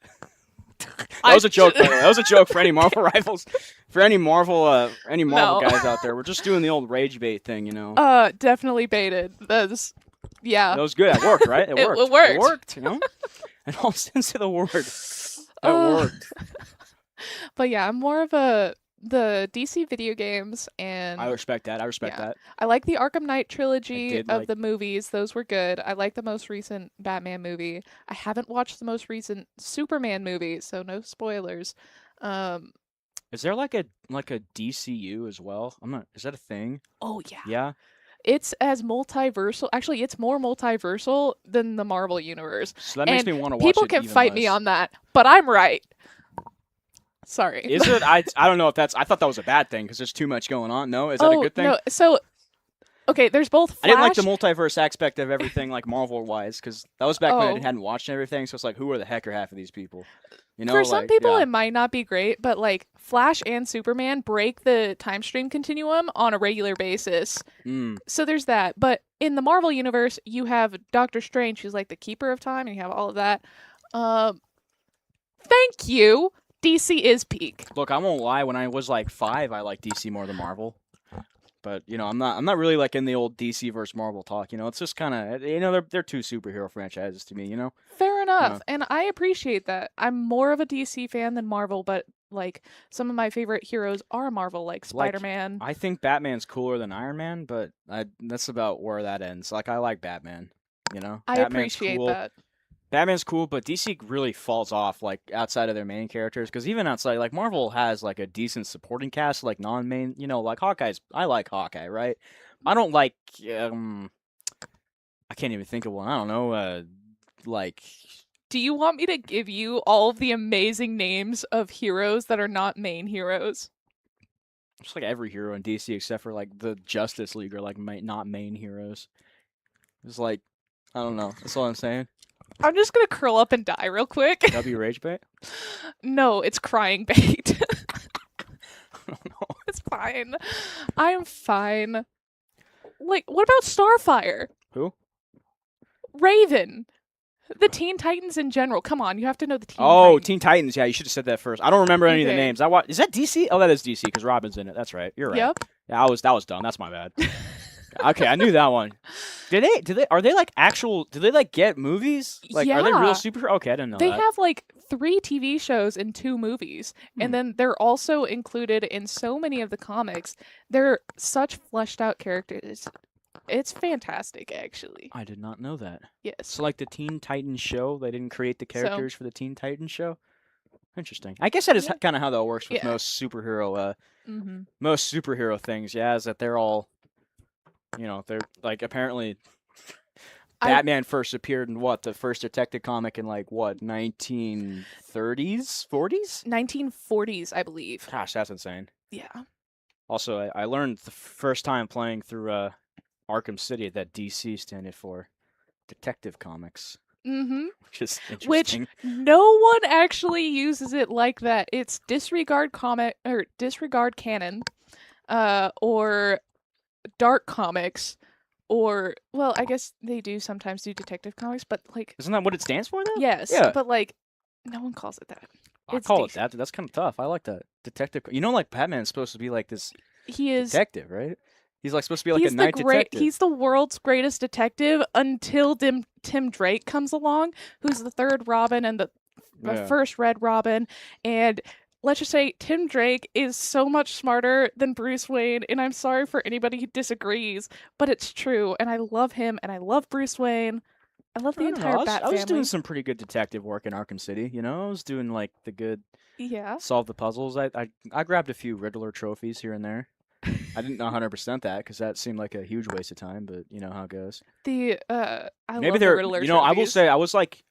That was a joke, by the way. That was a joke for any Marvel rivals. For any Marvel No. guys out there. We're just doing the old rage bait thing, you know? Definitely baited. Yeah. That was good. It worked, right? It It worked. worked. It worked, you know? In all sense of the word. It Uh, worked. But yeah, I'm more of the DC video games, and I respect that. I respect yeah. that. I like the Arkham Knight trilogy did of like- the movies. Those were good. I like the most recent Batman movie. I haven't watched the most recent Superman movie, so no spoilers. Is there like a DCU as well? I'm not. Is that a thing? Oh yeah. Yeah. It's as multiversal. Actually, it's more multiversal than the Marvel universe. So that makes And me want to watch People it can even fight me less. on that, but I'm right. Sorry. Is it? I don't know if that's. I thought that was a bad thing because there's too much going on. No, is that a good thing? No. So, okay, there's both Flash. I didn't like the multiverse aspect of everything, like Marvel wise, because that was back when Oh. I hadn't watched everything. So it's like, who are the heck are half of these people? You know, For some like, people, yeah. it might not be great, but like Flash and Superman break the time stream continuum on a regular basis. Mm. So there's that. But in the Marvel universe, you have Doctor Strange, who's like the keeper of time, and you have all of that. Thank you. DC is peak. Look, I won't lie. When I was like 5, I liked DC more than Marvel. But you know, I'm not really like in the old DC versus Marvel talk. You know, it's just kind of they're two superhero franchises to me. You know. Fair enough. And I appreciate that. I'm more of a DC fan than Marvel, but like some of my favorite heroes are Marvel, like Spider-Man. I think Batman's cooler than Iron Man, but that's about where that ends. Like, I like Batman. You know, I Batman's appreciate cool. that. Batman's cool, but DC really falls off like outside of their main characters. Because even outside, like Marvel has like a decent supporting cast, like non-main. You know, like Hawkeye's. I like Hawkeye, right? I don't like. I can't even think of one. I don't know. Like. Do you want me to give you all of the amazing names of heroes that are not main heroes? Just like every hero in DC except for like the Justice League are like not main heroes. It's like, I don't know. That's all I'm saying. I'm just gonna curl up and die real quick. W Rage Bait? No, it's crying bait. I don't know. It's fine. I'm fine. Like, what about Starfire? Who? Raven. The Teen Titans in general. Come on, you have to know the Teen Oh, Titans. Teen Titans. Yeah, you should have said that first. I don't remember any of the Okay. names. Is that DC? Oh, that is DC because Robin's in it. That's right. You're right. Yep. Yeah, that was dumb. That's my bad. Okay, I knew that one. Are they like actual? Do they like get movies? Like, are they Yeah. real superheroes? Okay, I didn't know They that. have like 3 TV shows and 2 movies. And then they're also included in so many of the comics. They're such fleshed out characters. It's fantastic, actually. I did not know that. Yes. So, like the Teen Titans show, they didn't create the characters for the Teen Titans show. Interesting. I guess that is Yeah. kind of how that works with Yeah. most superhero, Mm-hmm. most superhero things. Yeah, is that they're all, they're like apparently. Batman first appeared in what, the first detective comic in like what, 1930s, 40s? 1940s, I believe. Gosh, that's insane. Yeah. Also, I learned the first time playing through Arkham City that DC standed for Detective Comics, Mm-hmm. which is Which interesting. no one actually uses it like that. It's disregard canon, or dark comics, or well, I guess they do sometimes do detective comics, but like Isn't that what it stands for, though? yes, Yeah. but like no one calls it that. I It's call it decent. that. That's kind of tough. I like that. Detective. Like Batman's supposed to be like this He is. detective, right? He's like supposed to be like He's a the night detective. He's the world's greatest detective until Tim Drake comes along, who's the third Robin and the Yeah. first Red Robin, and let's just say Tim Drake is so much smarter than Bruce Wayne, and I'm sorry for anybody who disagrees, but it's true, and I love him, and I love Bruce Wayne. I love I the don't know. entire Bat I was family. doing some pretty good detective work in Arkham City. You know, I was doing like the good Yeah. solve the puzzles. I grabbed a few Riddler trophies here and there. I didn't 100% that because that seemed like a huge waste of time, but you know how it goes. I Maybe love the they're, Riddler you know, I will trophies. say I was like,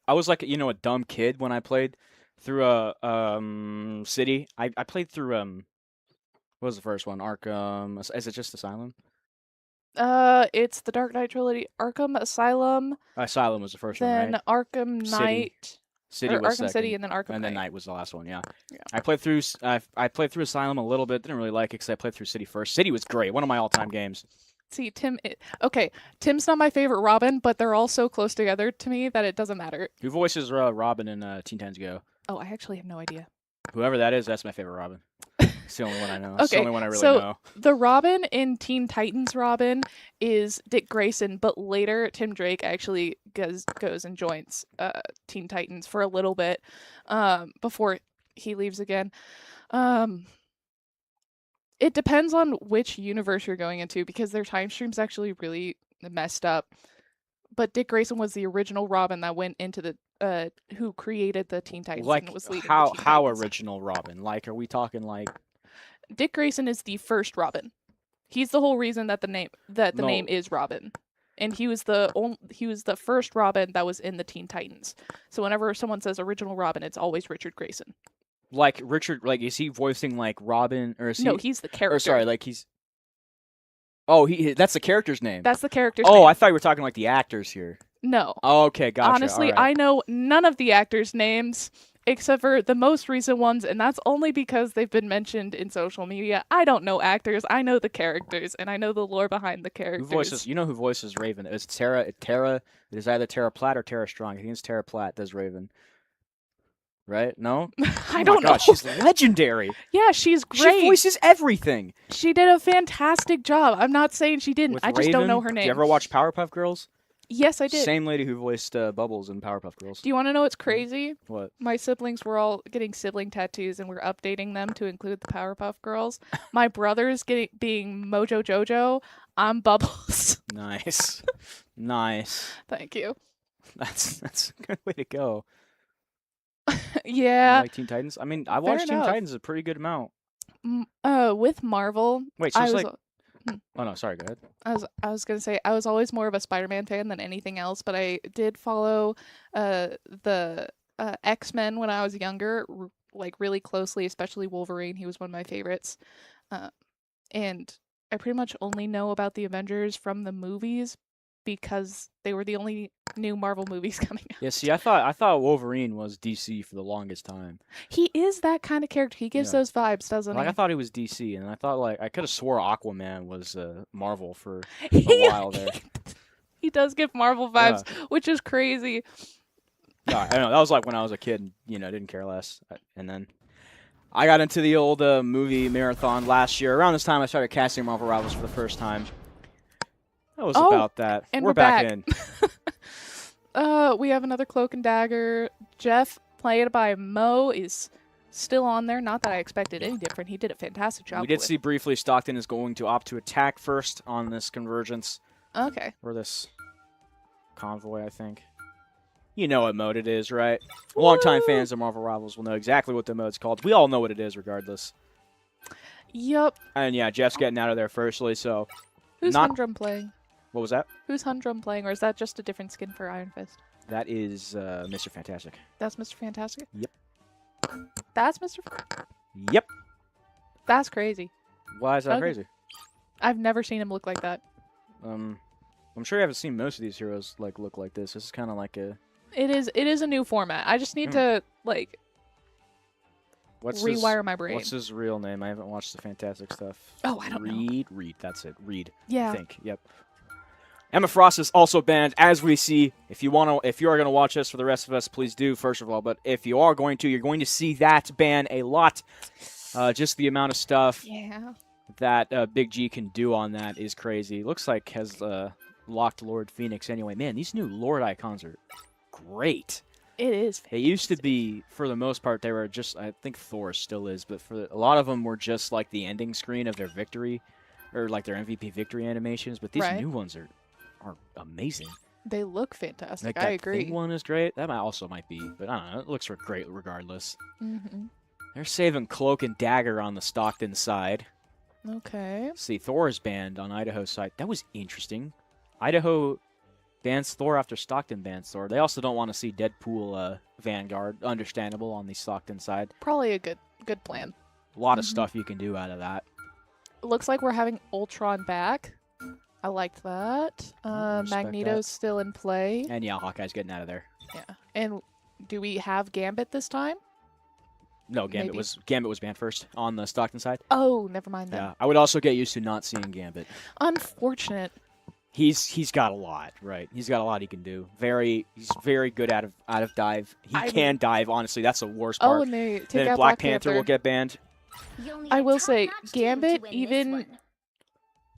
you know, a dumb kid when I played through a city. I played through what was the first one? Arkham. Is it just Asylum? It's the Dark Knight trilogy, Arkham Asylum, Asylum was the first one, right? then Arkham City. Knight, City or was Arkham City, second, and then Arkham and then Knight. Night was the last one. Yeah, Yeah. I played through Asylum a little bit. Didn't really like it because I played through City first. City was great. One of my all-time games. See, okay, Tim's not my favorite Robin, but they're all so close together to me that it doesn't matter. Who voices Robin in Teen Titans Go? Oh, I actually have no idea. Whoever that is, that's my favorite Robin. It's the only one I know. It's the Okay, only one I really so know. the Robin in Teen Titans Robin is Dick Grayson, but later Tim Drake actually goes and joins Teen Titans for a little bit before he leaves again. It depends on which universe you're going into because their time stream's actually really messed up. But Dick Grayson was the original Robin that went into the who created the Teen Titans Like and was leading how the Teen Titans. original Robin? Like, are we talking like Dick Grayson is the first Robin. He's the whole reason that the name is Robin. And he was the first Robin that was in the Teen Titans. So whenever someone says original Robin, it's always Richard Grayson. like Richard? Like, is he voicing like Robin or is he? No, he's the character. Or sorry, like he's. Oh, that's the character's name. That's the character's Oh, name. I thought you were talking like the actors here. No. Oh, okay, gotcha. Honestly, all right. I know none of the actors' names except for the most recent ones, and that's only because they've been mentioned in social media. I don't know actors. I know the characters, and I know the lore behind the characters. Who voices? You know who voices Raven? It's Tara. Tara. It is either Tara Platt or Tara Strong. I think it's Tara Platt does Raven. Right? No. I Oh don't my know. God, she's legendary. Yeah, she's great. She voices everything. She did a fantastic job. I'm not saying she didn't. With I just don't know Raven, her name. Did you ever watch Powerpuff Girls? Yes, I did. Same lady who voiced Bubbles in Powerpuff Girls. Do you want to know what's crazy? What? My siblings were all getting sibling tattoos, and we're updating them to include the Powerpuff Girls. My brother's being Mojo Jojo. I'm Bubbles. Nice. Nice. Thank you. That's a good way to go. Yeah. You like Teen Titans? I mean, I watched Teen enough. Titans a pretty good amount. With Marvel, Wait, so I it's was like. Oh no, sorry. Go ahead. I was gonna say I was always more of a Spider-Man fan than anything else, but I did follow the X-Men when I was younger, like really closely, especially Wolverine. He was one of my favorites, and I pretty much only know about the Avengers from the movies because they were the only new Marvel movies coming out. Yeah, see, I thought Wolverine was DC for the longest time. He is that kind of character. He gives Yeah. those vibes, doesn't Like he? I thought he was DC, and I thought like I could have swore Aquaman was Marvel for a He- while there. He does give Marvel vibes, which is crazy. No, I know that was like when I was a kid, and, you know, didn't care less. And then I got into the old movie marathon last year. Around this time, I started casting Marvel Rivals for the first time. That was about that. And we're back in. We have another Cloak and Dagger. Jeff, played by Mo, is still on there. Not that I expected any different. He did a fantastic job. We did with see briefly Stockton is going to opt to attack first on this convergence. Okay. Or this convoy, I think. You know what mode it is, right? Longtime fans of Marvel Rivals will know exactly what the mode's called. We all know what it is regardless. Yup. And yeah, Jeff's getting out of there firstly, so... Who's Not- Humdrum playing? What was that? Who's Humdrum playing, or is that just a different skin for Iron Fist? That is Mr. Fantastic. That's Mr. Fantastic? Yep. That's Mr. Yep. That's crazy. Why is that Okay. crazy? I've never seen him look like that. I'm sure you haven't seen most of these heroes like look like this. This is kind of like a... It is a new format. I just need to like rewire my brain. What's his real name? I haven't watched the Fantastic stuff. Oh, I don't know. Reed. That's it. Reed. Yeah. I think. Yep. Emma Frost is also banned, as we see. If you are going to watch this for the rest of us, please do, first of all. But if you are going to, you're going to see that ban a lot. Just the amount of stuff that Big G can do on that is crazy. Looks like has locked Lord Phoenix anyway. Man, these new Lord icons are great. It is. It used to be, for the most part, they were just, I think Thor still is, but for a lot of them were just like the ending screen of their victory, or like their MVP victory animations, but these Right. new ones are amazing. They look fantastic. Like I that agree. pink one is great. That might be, but I don't know. It looks great regardless. Mm-hmm. They're saving Cloak and Dagger on the Stockton side. Okay. See, Thor is banned on Idaho's side. That was interesting. Idaho bans Thor after Stockton bans Thor. They also don't want to see Deadpool Vanguard. Understandable on the Stockton side. Probably a good plan. A lot of stuff you can do out of that. Looks like we're having Ultron back. I liked that. Respect Magneto's that. still in play. And yeah, Hawkeye's getting out of there. Yeah. And do we have Gambit this time? No, Gambit Maybe. was banned first on the Stockton side. Oh, never mind then. Yeah, I would also get used to not seeing Gambit. Unfortunate. He's got a lot, right? He's got a lot he can do. He's very good out of dive. He can dive. Honestly, that's the worst part. Oh, and they take Then out Black Panther will get banned. I will say, Gambit, even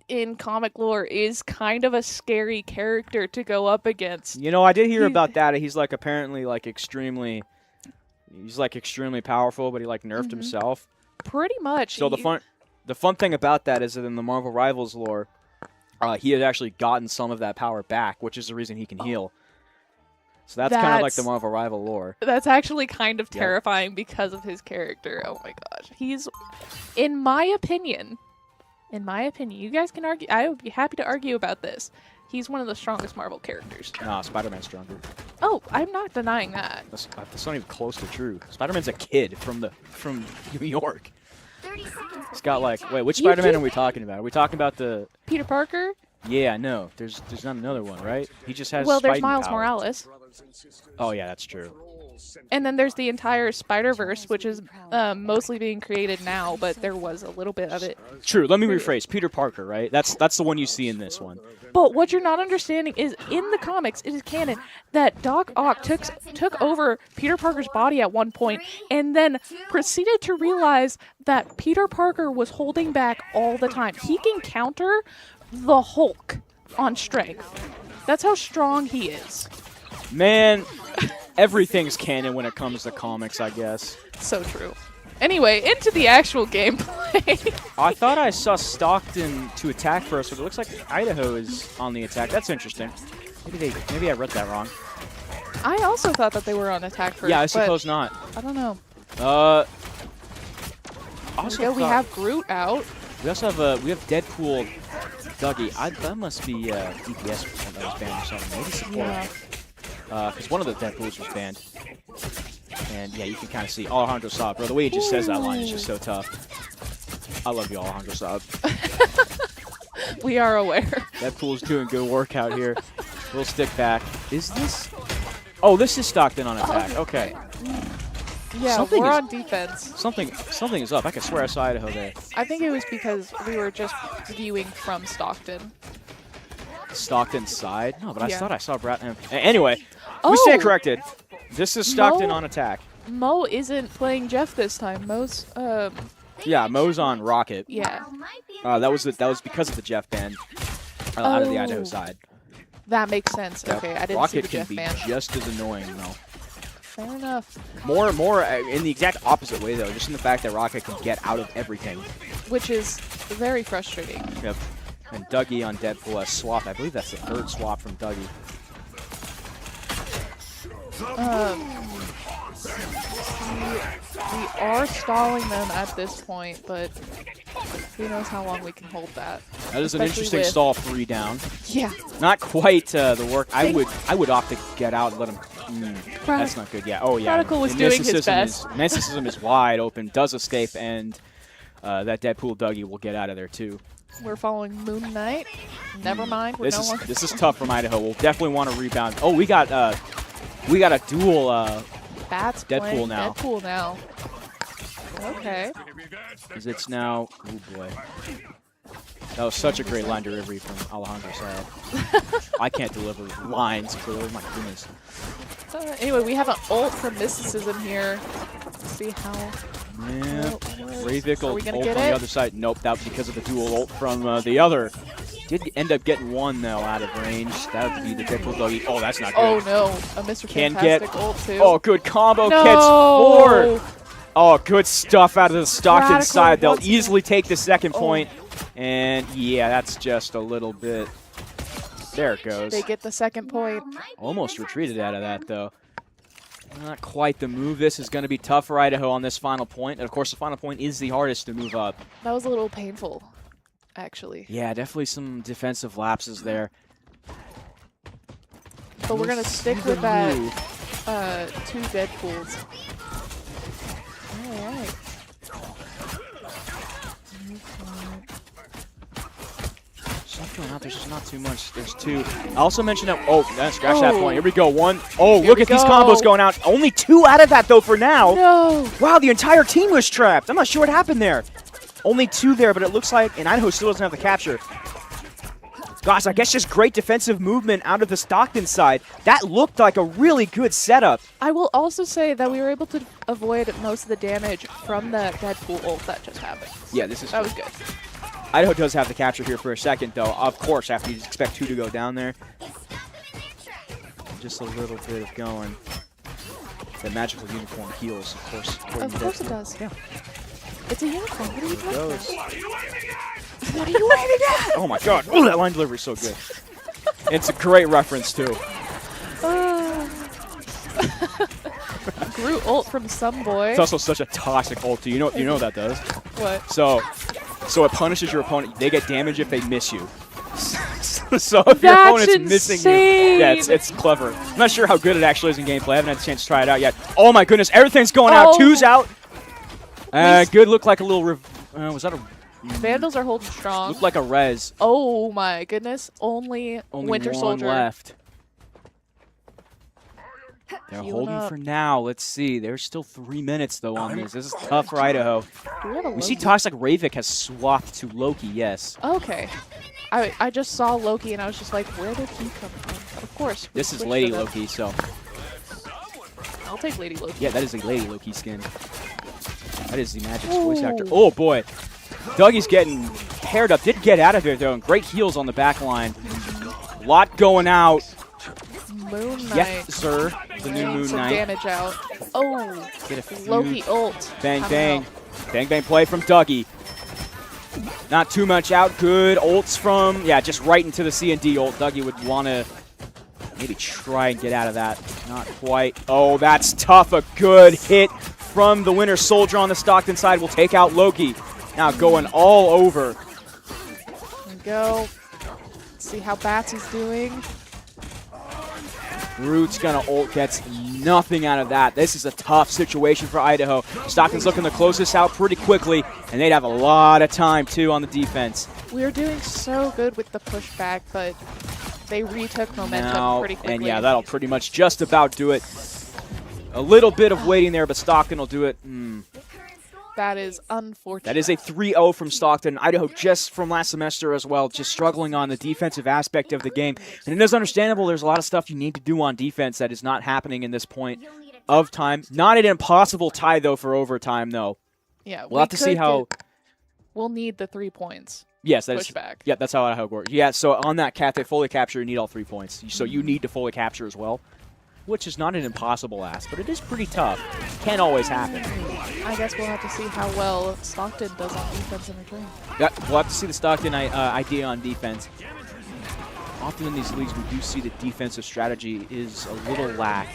in comic lore, is kind of a scary character to go up against. You know, I did hear about that. He's like apparently like extremely powerful, but he like nerfed himself. Pretty much. So the fun thing about that is that in the Marvel Rivals lore, he had actually gotten some of that power back, which is the reason he can heal. So that's kind of like the Marvel Rival lore. That's actually kind of terrifying because of his character. Oh my gosh. He's, in my opinion, you guys can argue. I would be happy to argue about this. He's one of the strongest Marvel characters. Nah, Spider-Man's stronger. Oh, I'm not denying that. That's not even close to true. Spider-Man's a kid from New York. He's got like, wait, which Spider-Man are we talking about? Are we talking about the Peter Parker? Yeah, no. There's not another one, right? He just has Well, there's Spidey Miles power. Morales. Oh yeah, that's true. And then there's the entire Spider-Verse, which is mostly being created now, but there was a little bit of it. True. Let me rephrase. Peter Parker, right? That's the one you see in this one. But what you're not understanding is, in the comics, it is canon that Doc Ock took over Peter Parker's body at one point, and then proceeded to realize that Peter Parker was holding back all the time. He can counter the Hulk on strength. That's how strong he is. Man, everything's canon when it comes to comics, I guess. So true. Anyway, into the actual gameplay. I thought I saw Stockton to attack first, but it looks like Idaho is on the attack. That's interesting. Maybe I read that wrong. I also thought that they were on attack first. Yeah, I suppose not. I don't know. Also we have Groot out. We also have we have Deadpool Dougie. That must be DPS that was banned or something. Maybe support. Yeah. Because one of the Deadpools was banned. And yeah, you can kind of see Alejandro Saab. Bro, the way he just says that line is just so tough. I love you, Alejandro Saab. We are aware. Deadpool's doing good work out here. We'll stick back. Is this? Oh, this is Stockton on attack. Okay. Yeah, we're on defense. Something is up. I can swear I saw Idaho there. I think it was because we were just viewing from Stockton. Stockton's side? No, but I Yeah. thought I saw Bratton. Anyway, we Oh! stand corrected. This is Stockton Mo- on attack. Mo isn't playing Jeff this time. Mo's, Yeah, Mo's on Rocket. yeah. That was because of the Jeff ban out of the Idaho Oh. side. That makes sense. Yep. Okay, I didn't Rocket see the can Jeff be ban. just as annoying though. Fair enough. More in the exact opposite way though, just in the fact that Rocket can get out of everything. Which is very frustrating. Yep. And Dougie on Deadpool has swapped. I believe that's the third swap from Dougie. We are stalling them at this point, but who knows how long we can hold that. That is an Especially interesting with- stall 3 down. Yeah. Not quite the work. I would opt to get out and let him. That's not good. Yeah. Oh yeah. Radical was And doing his Mysticism best. Mysticism is wide open. Does escape, and that Deadpool Dougie will get out of there too. We're following Moon Knight. Never mind. We're no longer. This is tough from Idaho. We'll definitely want to rebound. Oh, we got a dual. Bats Deadpool playing now. Deadpool now. Okay. Because it's now. Oh boy. That was such a great line delivery from Alejandro Saab. I can't deliver lines clearly. My goodness. Anyway, we have an ult from Mysticism here. Let's see how. Yeah. Well, Ray Vickle are we ult gonna on get the it? other side. Nope, that was because of the dual ult from the other Did end up getting one, though, out of range. That would be the typical doggy. Oh, that's not good. Oh, no. A Mr. Can Fantastic get, ult, too. oh, good combo. No! Gets 4. Oh, good stuff out of the Stockton Radical side. They'll once easily take the second Oh. point. And, yeah, that's just a little bit. There it goes. They get the second point. Almost retreated out of that, though. Not quite the move. This is going to be tough for Idaho on this final point. And, of course, the final point is the hardest to move up. That was a little painful, actually. Yeah, definitely some defensive lapses there. But we're going to stick with that 2 Deadpools. All right. Stuff going out. There's just not too much. There's 2. I also mentioned that. Oh, scratch that Oh. point. Here we go. 1. Oh, Here look we at these go. combos going out. Only 2 out of that, though, for now. No! Wow, the entire team was trapped. I'm not sure what happened there. Only 2 there, but it looks like, and Idaho still doesn't have the capture. Gosh, I guess just great defensive movement out of the Stockton side. That looked like a really good setup. I will also say that we were able to avoid most of the damage from the Deadpool ult that just happened. Yeah, this is That was good. Idaho does have the capture here for a second, though. Of course, after you expect 2 to go down there. Just a little bit of going. The magical unicorn heals, of course. Of course it does. Yeah. It's a unicorn. What are you There it talking goes. about? What are you waving at? Oh my god. Oh, that line delivery is so good. It's a great reference, too. Grew ult from some boy. It's also such a toxic ulti. You know what that does? What? So it punishes your opponent. They get damage if they miss you. So if your That's opponent's missing you, insane. yeah, it's clever. I'm not sure how good it actually is in gameplay. I haven't had a chance to try it out yet. Oh my goodness, everything's going out. Oh. 2's out. Good. Looked like a little. Was that a? Vandals are holding strong. Looked like a res. Oh my goodness. Only Winter 1 Soldier. left. They're Healing holding up. for now. Let's see. There's still 3 minutes though on this. This is tough for Idaho. Do we have a We see Loki? Toxic Ravik has swapped to Loki. Yes. Okay. I just saw Loki and I was just like, where did he come from? Of course. we This is switched Lady to them. Loki. So I'll take Lady Loki. yeah, that is a Lady Loki skin. That is the Magic's voice actor. Oh boy, Dougie's getting haired up. Did get out of there though, and great heals on the back line. Lot going out. Moon Knight. Yes, sir. The new Getting Moon some Knight. damage out. Oh, Get a few. Loki ult. Bang, Coming bang. out. Bang, bang play from Dougie. Not too much out. Good ults from, yeah, just right into the C&D ult. Dougie would want to maybe try and get out of that. Not quite. Oh, that's tough. A good hit from the Winter Soldier on the Stockton side will take out Loki. Now going all over. There we go. Let's see how Batsy's doing. Root's gonna ult, gets nothing out of that. This is a tough situation for Idaho. Stockton's looking the closest out pretty quickly, and they'd have a lot of time, too, on the defense. We were doing so good with the pushback, but they retook momentum Now, pretty quickly. and yeah, that'll pretty much just about do it. A little bit of waiting there, but Stockton will do it. That is unfortunate. That is a 3-0 from Stockton. Idaho just from last semester as well, just struggling on the defensive aspect of the game. And it is understandable there's a lot of stuff you need to do on defense that is not happening in this point of time. Not an impossible tie, though, for overtime, though. Yeah, We'll have to see how... We'll need the 3 points. Yes, that is. Pushback. Yeah, that's how Idaho works. Yeah, so on that cat, they fully capture, you need all 3 points. So you need to fully capture as well, which is not an impossible ask, but it is pretty tough. Can't always happen. I guess we'll have to see how well Stockton does on defense in return. Yeah, we'll have to see the Stockton idea on defense. Often in these leagues, we do see that defensive strategy is a little lack.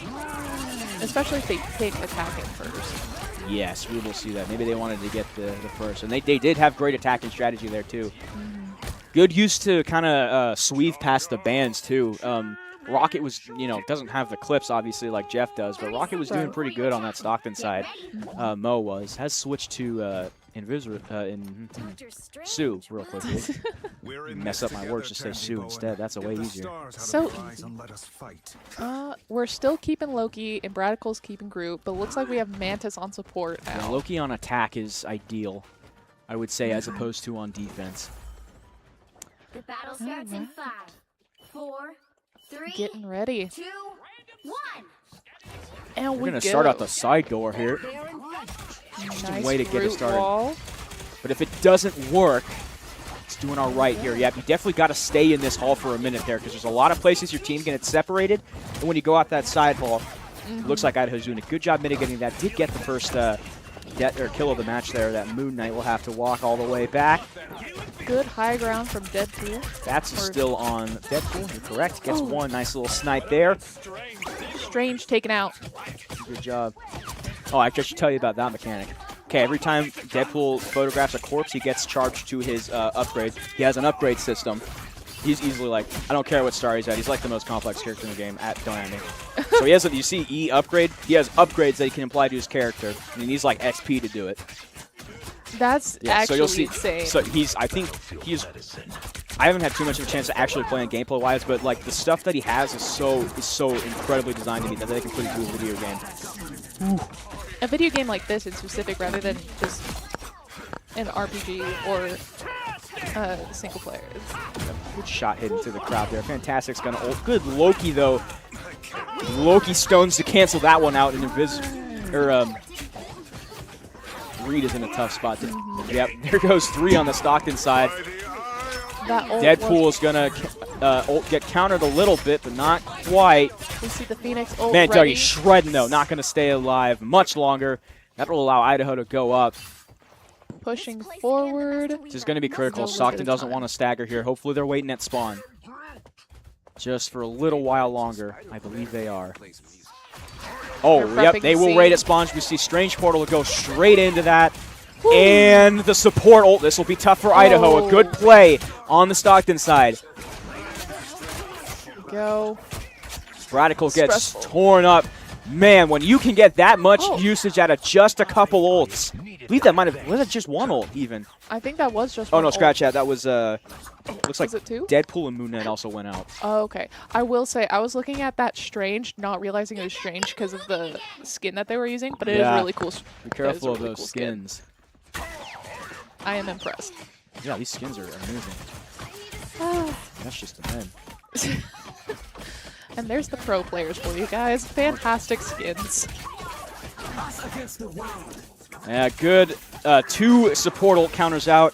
Especially if they pick attacking first. Yes, we will see that. Maybe they wanted to get the first. And they did have great attacking strategy there, too. Good use to kind of sweep past the bands, too. Rocket was, doesn't have the clips, obviously, like Jeff does, but Rocket was doing pretty good on that Stockton side. Mo was. Has switched to Sue real quickly. Mess up my words, just say Sue instead. That's a way easier. So easy. We're still keeping Loki, and Bradical's keeping Groot, but looks like we have Mantis on support now. Yeah, Loki on attack is ideal, I would say, as opposed to on defense. The battle starts in 5, 4, 3, Getting ready. 2, 1. And We're going to start out the side door here. nice way to get it Groot started. wall. But if it doesn't work, It's doing all right here. Yep, you definitely got to stay in this hall for a minute there because there's a lot of places your team can get separated. And when you go out that side hall, it looks like Idaho's doing a good job mitigating that. Did get the first kill of the match there. That Moon Knight will have to walk all the way back. Good high ground from Deadpool. That's still on Deadpool. You're correct. Gets one nice little snipe there. Strange taken out. Good job. Oh, I should tell you about that mechanic. Okay, every time Deadpool photographs a corpse, he gets charged to his upgrade. He has an upgrade system. He's easily like, I don't care what star he's at. He's like the most complex character in the game. Don't at me. So he has, you see E upgrade? He has upgrades that he can apply to his character. And he needs like XP to do it. That's actually so you'll see, insane. So I haven't had too much of a chance to actually play on gameplay-wise, but like the stuff that he has is so incredibly designed to me that they can put into a video game. A video game like this in specific, rather than just an RPG or single player. Good shot hidden to the crowd there. Fantastic's gonna ult. Good Loki though. Loki stones to cancel that one out, and Reed is in a tough spot. Yep, there goes 3 on the Stockton side. Deadpool is gonna get countered a little bit, but not quite. We see the Phoenix ult Man, ready. Dougie shredding though, not gonna stay alive much longer. That'll allow Idaho to go up. Pushing forward. This is gonna be critical. Stockton doesn't want to stagger here. Hopefully they're waiting at spawn. Just for a little while longer. I believe they are. Oh, yep, they will raid at spawn. We see Strange Portal will go straight into that. Woo. And the support ult. This will be tough for Idaho. A good play on the Stockton side. Go. Radical gets torn up. Man, when you can get that much usage out of just a couple ults. I believe that was it just one ult even? I think that was just one ult. Scratch that. That was, looks like it 2? Deadpool and Moon Knight also went out. Oh, okay. I will say, I was looking at that Strange, not realizing it was Strange because of the skin that they were using, but it is really cool. Be careful of those skins. I am impressed. Yeah, these skins are amazing. That's just the men. And there's the pro players for you guys. Fantastic skins. Yeah, good 2 support ult counters out.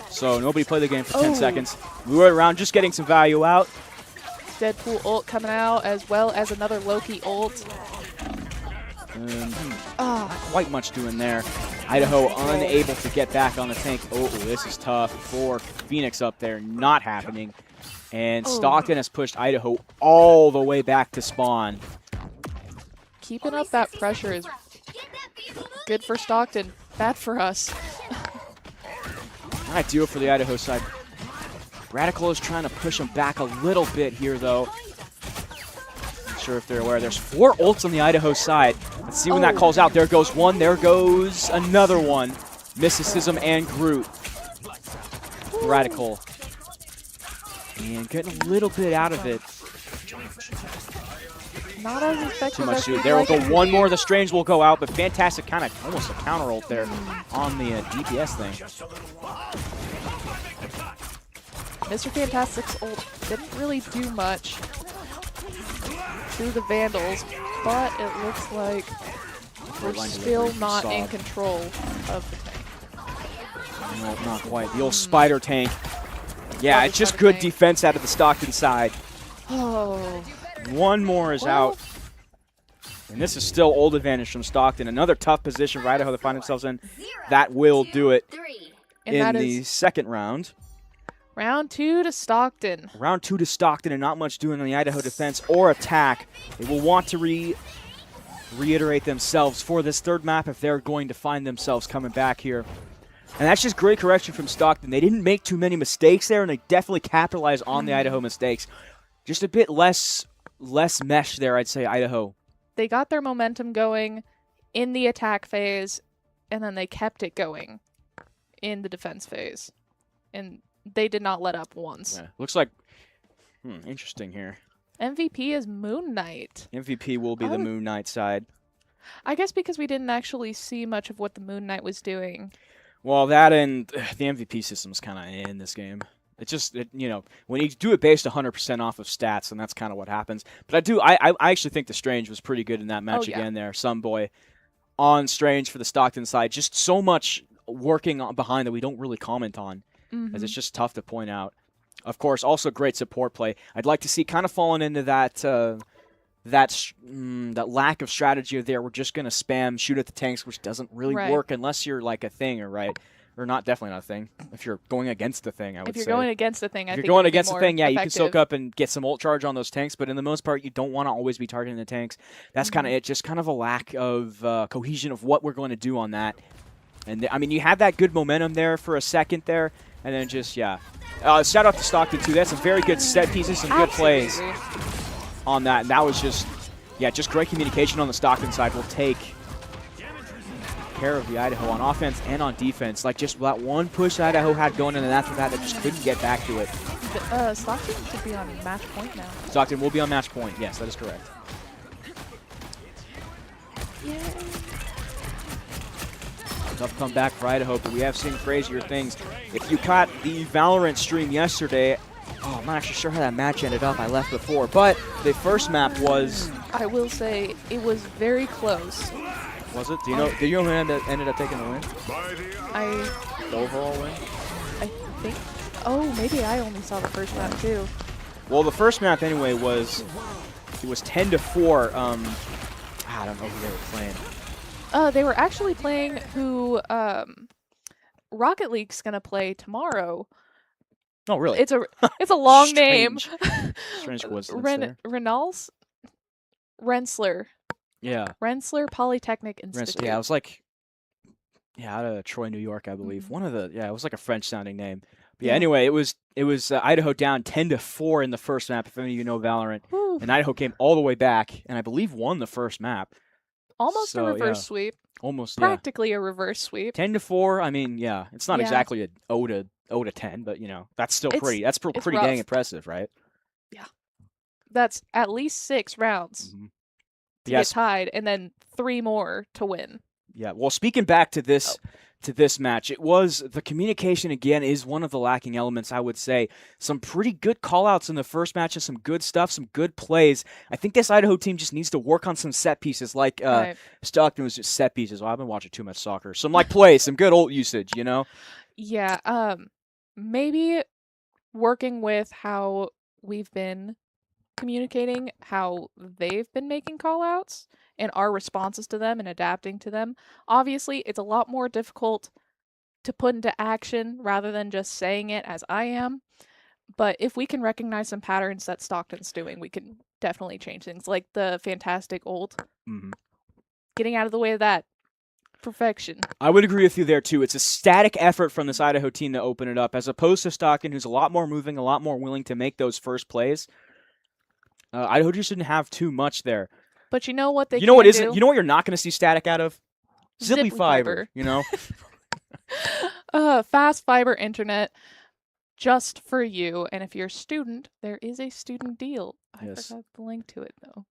So nobody played the game for 10 seconds. We were around just getting some value out. Deadpool ult coming out, as well as another Loki ult. Not quite much doing there. Idaho unable to get back on the tank. Oh, this is tough for Phoenix up there. Not happening. And Stockton has pushed Idaho all the way back to spawn. Keeping up that pressure is good for Stockton. Bad for us. Not ideal for the Idaho side. Radical is trying to push him back a little bit here, though. Not sure if they're aware. There's 4 ults on the Idaho side. Let's see when that calls out. There goes one. There goes another one. Mysticism and Groot. Radical. And getting a little bit out of it. Not as effective. Too much. There will go one more. The Strange will go out, but fantastic, kind of almost a counter ult there on the DPS thing. Mr. Fantastic's ult didn't really do much to the Vandals, but it looks like we're still not in control of the tank. No, not quite. The old spider tank. Yeah, it's just good defense out of the Stockton side. Oh. One more is out. And this is still old advantage from Stockton. Another tough position for Idaho to find themselves in. That will do it in the second round. Round 2 to Stockton. Round 2 to Stockton, and not much doing on the Idaho defense or attack. They will want to reiterate themselves for this third map if they're going to find themselves coming back here. And that's just great correction from Stockton. They didn't make too many mistakes there, and they definitely capitalized on the Idaho mistakes. Just a bit less mesh there, I'd say, Idaho. They got their momentum going in the attack phase, and then they kept it going in the defense phase. And they did not let up once. Yeah, looks like, interesting here. MVP is Moon Knight. MVP will be the Moon Knight side. I guess because we didn't actually see much of what the Moon Knight was doing. Well, that and the MVP system is kind of in this game. It's just, when you do it based 100% off of stats, and that's kind of what happens. But I actually think the Strange was pretty good in that match again there. Some boy on Strange for the Stockton side. Just so much working behind that we don't really comment on. as it's just tough to point out. Of course, also great support play. I'd like to see kind of falling into that that lack of strategy there. We're just going to spam shoot at the tanks, which doesn't really work unless you're like a thing, or not, definitely not a thing. If you're going against the thing, I would say. If you're going against the thing, I think if you're going against the thing, yeah, effective. you can soak up and get some ult charge on those tanks, but in the most part, you don't want to always be targeting the tanks. That's kind of it, just kind of a lack of cohesion of what we're going to do on that. And I mean, you had that good momentum there for a second there, and then just, shout out to Stockton, too. That's some very good set pieces, some good plays on that. And that was just great communication on the Stockton side. We'll take care of the Idaho on offense and on defense. Like, just that one push Idaho had going, and then after that, they just couldn't get back to it. Stockton should be on match point now. Stockton will be on match point. Yes, that is correct. Yay. Tough comeback for Idaho, but we have seen crazier things. If you caught the Valorant stream yesterday, I'm not actually sure how that match ended up. I left before, but the first map was... I will say it was very close. Was it? Do you know who ended up taking the win? The overall win? I think... Oh, maybe I only saw the first map, too. Well, the first map, anyway, was 10-4. I don't know who they were playing. They were actually playing who Rocket League's gonna play tomorrow. Oh, really? It's a long name. Strange coincidence Rensselaer. Yeah. Rensselaer Polytechnic Institute. Yeah, it was like, out of Troy, New York, I believe. One of the, it was like a French-sounding name. But yeah, anyway, it was Idaho down 10-4 in the first map, if any of you know Valorant. Whew. And Idaho came all the way back, and I believe won the first map. Almost a reverse sweep. Almost, practically a reverse sweep. 10-4. I mean, it's not exactly an 0 to 10, but that's still pretty. That's pretty dang impressive, right? Yeah, that's at least 6 rounds to get tied, and then 3 more to win. Yeah. Well, speaking back to this. To this match, it was the communication again is one of the lacking elements, I would say. Some pretty good call-outs in the first match and some good stuff, some good plays. I think this Idaho team just needs to work on some set pieces, like Stockton was just set pieces. Well, I've been watching too much soccer. Some plays, some good ult usage, Yeah, maybe working with how we've been communicating, how they've been making call-outs, and our responses to them and adapting to them. Obviously, it's a lot more difficult to put into action rather than just saying it as I am. But if we can recognize some patterns that Stockton's doing, we can definitely change things. Like the fantastic ult. Getting out of the way of that. Perfection. I would agree with you there, too. It's a static effort from this Idaho team to open it up, as opposed to Stockton, who's a lot more moving, a lot more willing to make those first plays. Idaho just didn't have too much there. But you know what they You know what you're not going to see static out of? Zippy fiber. Fast fiber internet just for you. And if you're a student, there is a student deal. I forgot the link to it, though.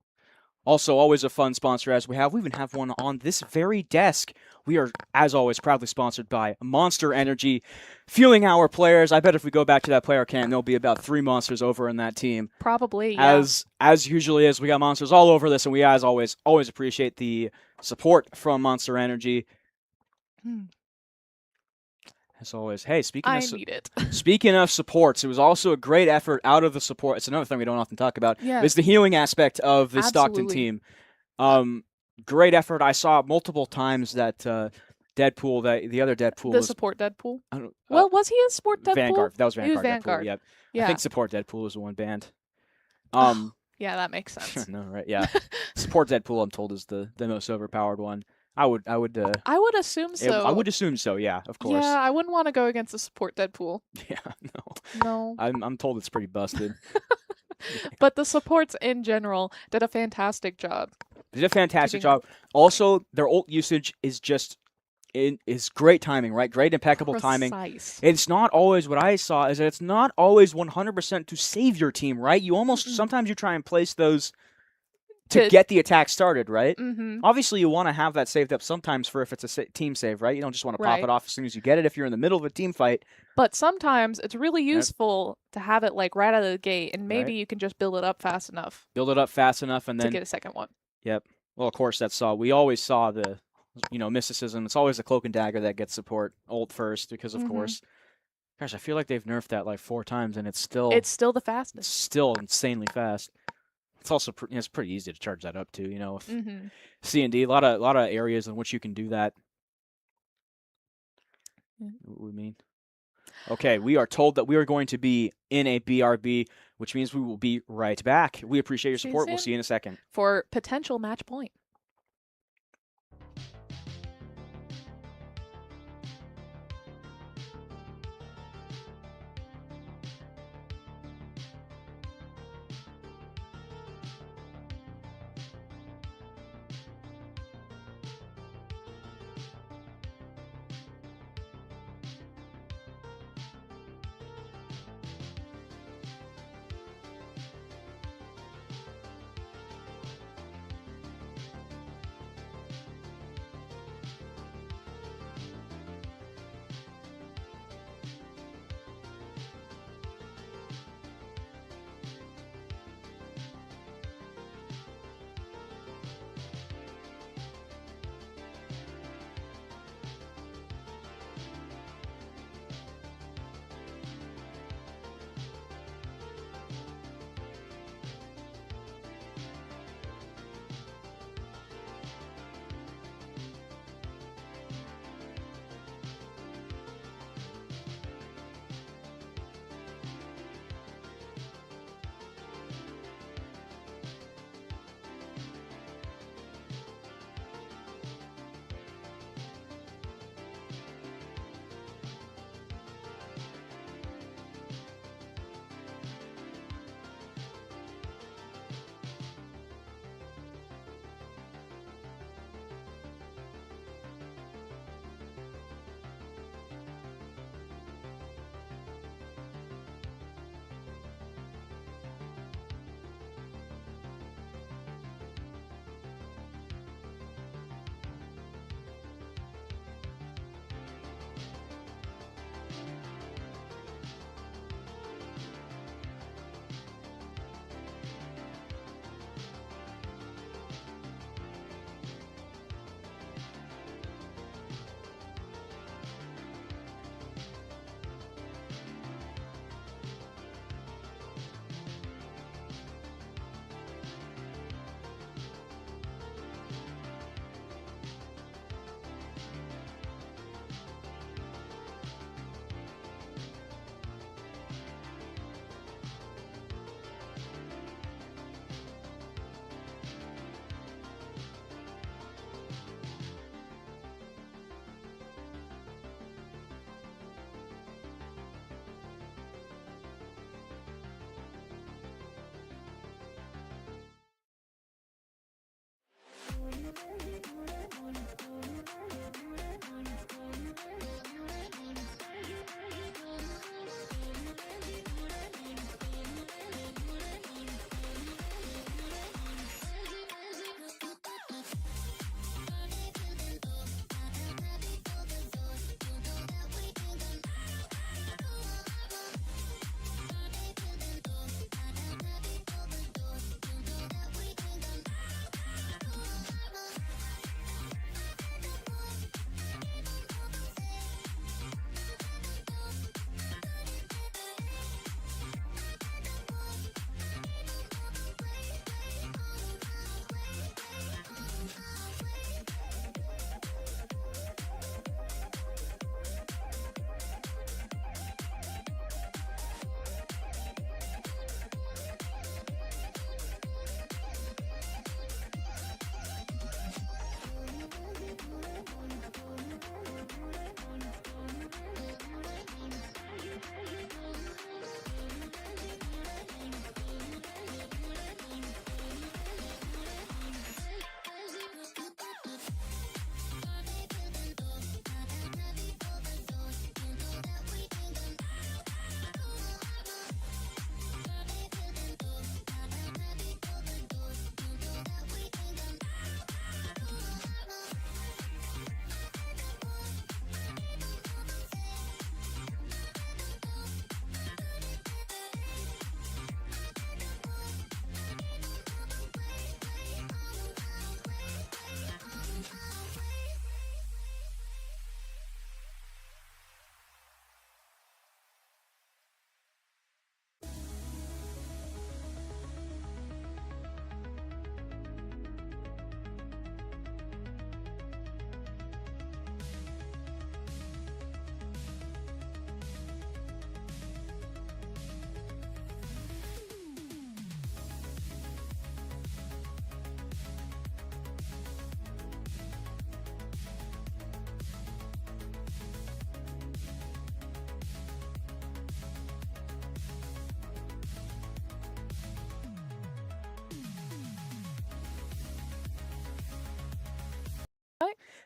Also, always a fun sponsor as we even have one on this very desk. We are, as always, proudly sponsored by Monster Energy, fueling our players. I bet if we go back to that player cam, there'll be about 3 monsters over in that team. Probably, yeah. As usually is, we got monsters all over this, and we, as always appreciate the support from Monster Energy. As always. Hey, speaking of supports, it was also a great effort out of the support. It's another thing we don't often talk about. Yeah. It's the healing aspect of the Stockton team. Great effort. I saw multiple times that Deadpool, the other Deadpool. The support Deadpool? Was he a support Deadpool? Vanguard. That was Vanguard. He was Vanguard. Deadpool, yeah. I think support Deadpool is the one band. Yeah, that makes sense. No, right? Yeah. Support Deadpool, I'm told, is the most overpowered one. I would assume so. I would assume so. Yeah, of course. Yeah, I wouldn't want to go against the support Deadpool. Yeah, No. I'm told it's pretty busted. But the supports in general did a fantastic job. They did a fantastic job. Also, their ult usage is great timing, right? Great, impeccable timing. It's not always what I saw is that it's not always 100% to save your team, right? You almost sometimes you try and place those to get the attack started, right? Obviously, you want to have that saved up sometimes for if it's a team save, right? You don't just want to pop it off as soon as you get it if you're in the middle of a team fight. But sometimes it's really useful to have it like right out of the gate, and maybe you can just build it up fast enough. Build it up fast enough, and then to get a second one. Yep. Well, of course, we always saw the, mysticism. It's always the cloak and dagger that gets support ult first because, of course, Gosh, I feel like they've nerfed that like 4 times, and it's still the fastest. still insanely fast. It's also it's pretty easy to charge that up too. You know, with Mm-hmm. C&D, a lot of areas in which you can do that. Yeah. What we mean? Okay, we are told that we are going to be in a BRB, which means we will be right back. We appreciate your See you support. We'll soon. see you in a second. For potential match point.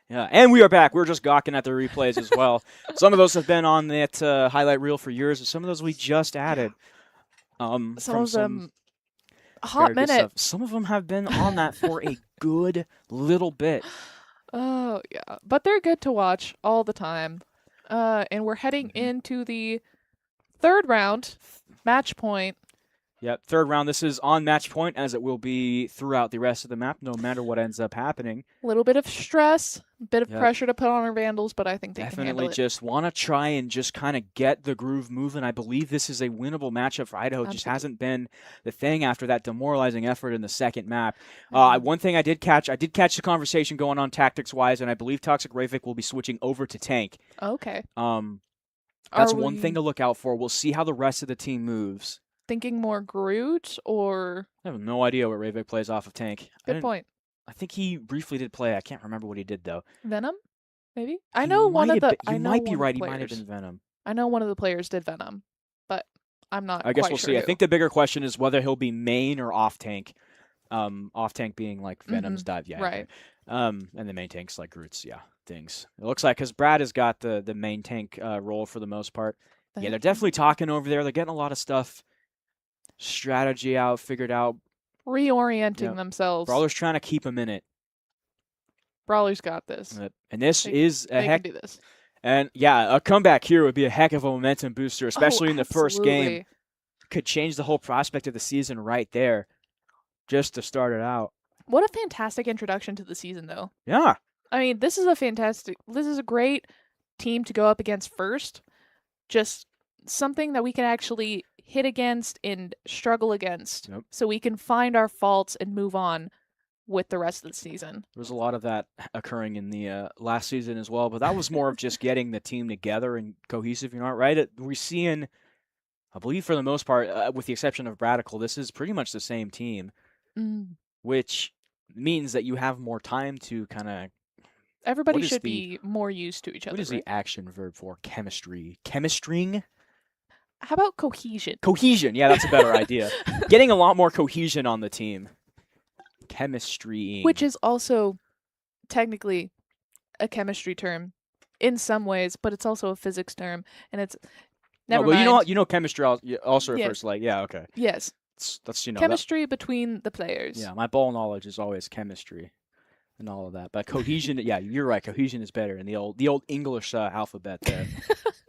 Yeah, and we are back. We're just gawking at the replays as well. Some of those have been on that highlight reel for years, and some of those we just added. Some from of them, a very hot good minute. stuff. Some of them have been on that for a good little bit. Oh, yeah. But they're good to watch all the time. And we're heading into the third round, match point. Yep, third round. This is on match point, as it will be throughout the rest of the map, no matter what ends up happening. A little bit of stress, a bit of Yep. pressure to put on our Vandals, but I think they can Definitely handle it. just want to try and just kind of get the groove moving. I believe this is a winnable matchup for Idaho. It just hasn't been the thing after that demoralizing effort in the second map. One thing I did catch the conversation going on tactics-wise, and I believe Toxic Ravik will be switching over to tank. Okay. That's Are one we thing to look out for. We'll see how the rest of the team moves. thinking more Groot or... I have no idea what Ravik plays off of tank. Good point. I think he briefly did play. I can't remember what he did, though. Venom? Maybe? I know one of the... You might be right. He might have been Venom. I know one of the players did Venom, but I'm not I guess quite we'll sure see. I who. think the bigger question is whether he'll be main or off tank. Off tank being like Venom's dive, yeah. Right. And the main tank's like Groot's, yeah, things. It looks like because Brad has got the main tank role for the most part. Yeah, they're definitely talking over there. They're getting a lot of stuff, strategy out, figured out. Reorienting themselves. Brawler's trying to keep him in it. Brawler's got this. And this is a They heck. can do this. And yeah, a comeback here would be a heck of a momentum booster, especially in the first game. Absolutely. Could change the whole prospect of the season right there, just to start it out. What a fantastic introduction to the season, though. Yeah. I mean, this is a great team to go up against first. Just something that we can actually hit against and struggle against. Yep. So we can find our faults and move on with the rest of the season. There was a lot of that occurring in the last season as well, but that was more of just getting the team together and cohesive. You're not right. We're seeing, I believe for the most part, with the exception of Bradical, this is pretty much the same team, which means that you have more time to kind of... Everybody should be more used to each other. What is the action verb for chemistry? Chemistrying? How about cohesion? Cohesion. Yeah, that's a better idea. Getting a lot more cohesion on the team. Chemistrying. Which is also technically a chemistry term in some ways, but it's also a physics term, and it's never mind. Well, you know, chemistry also refers to okay. Yes. That's chemistry between the players. Yeah, my ball knowledge is always chemistry and all of that. But cohesion, yeah, you're right. Cohesion is better in the old English alphabet there.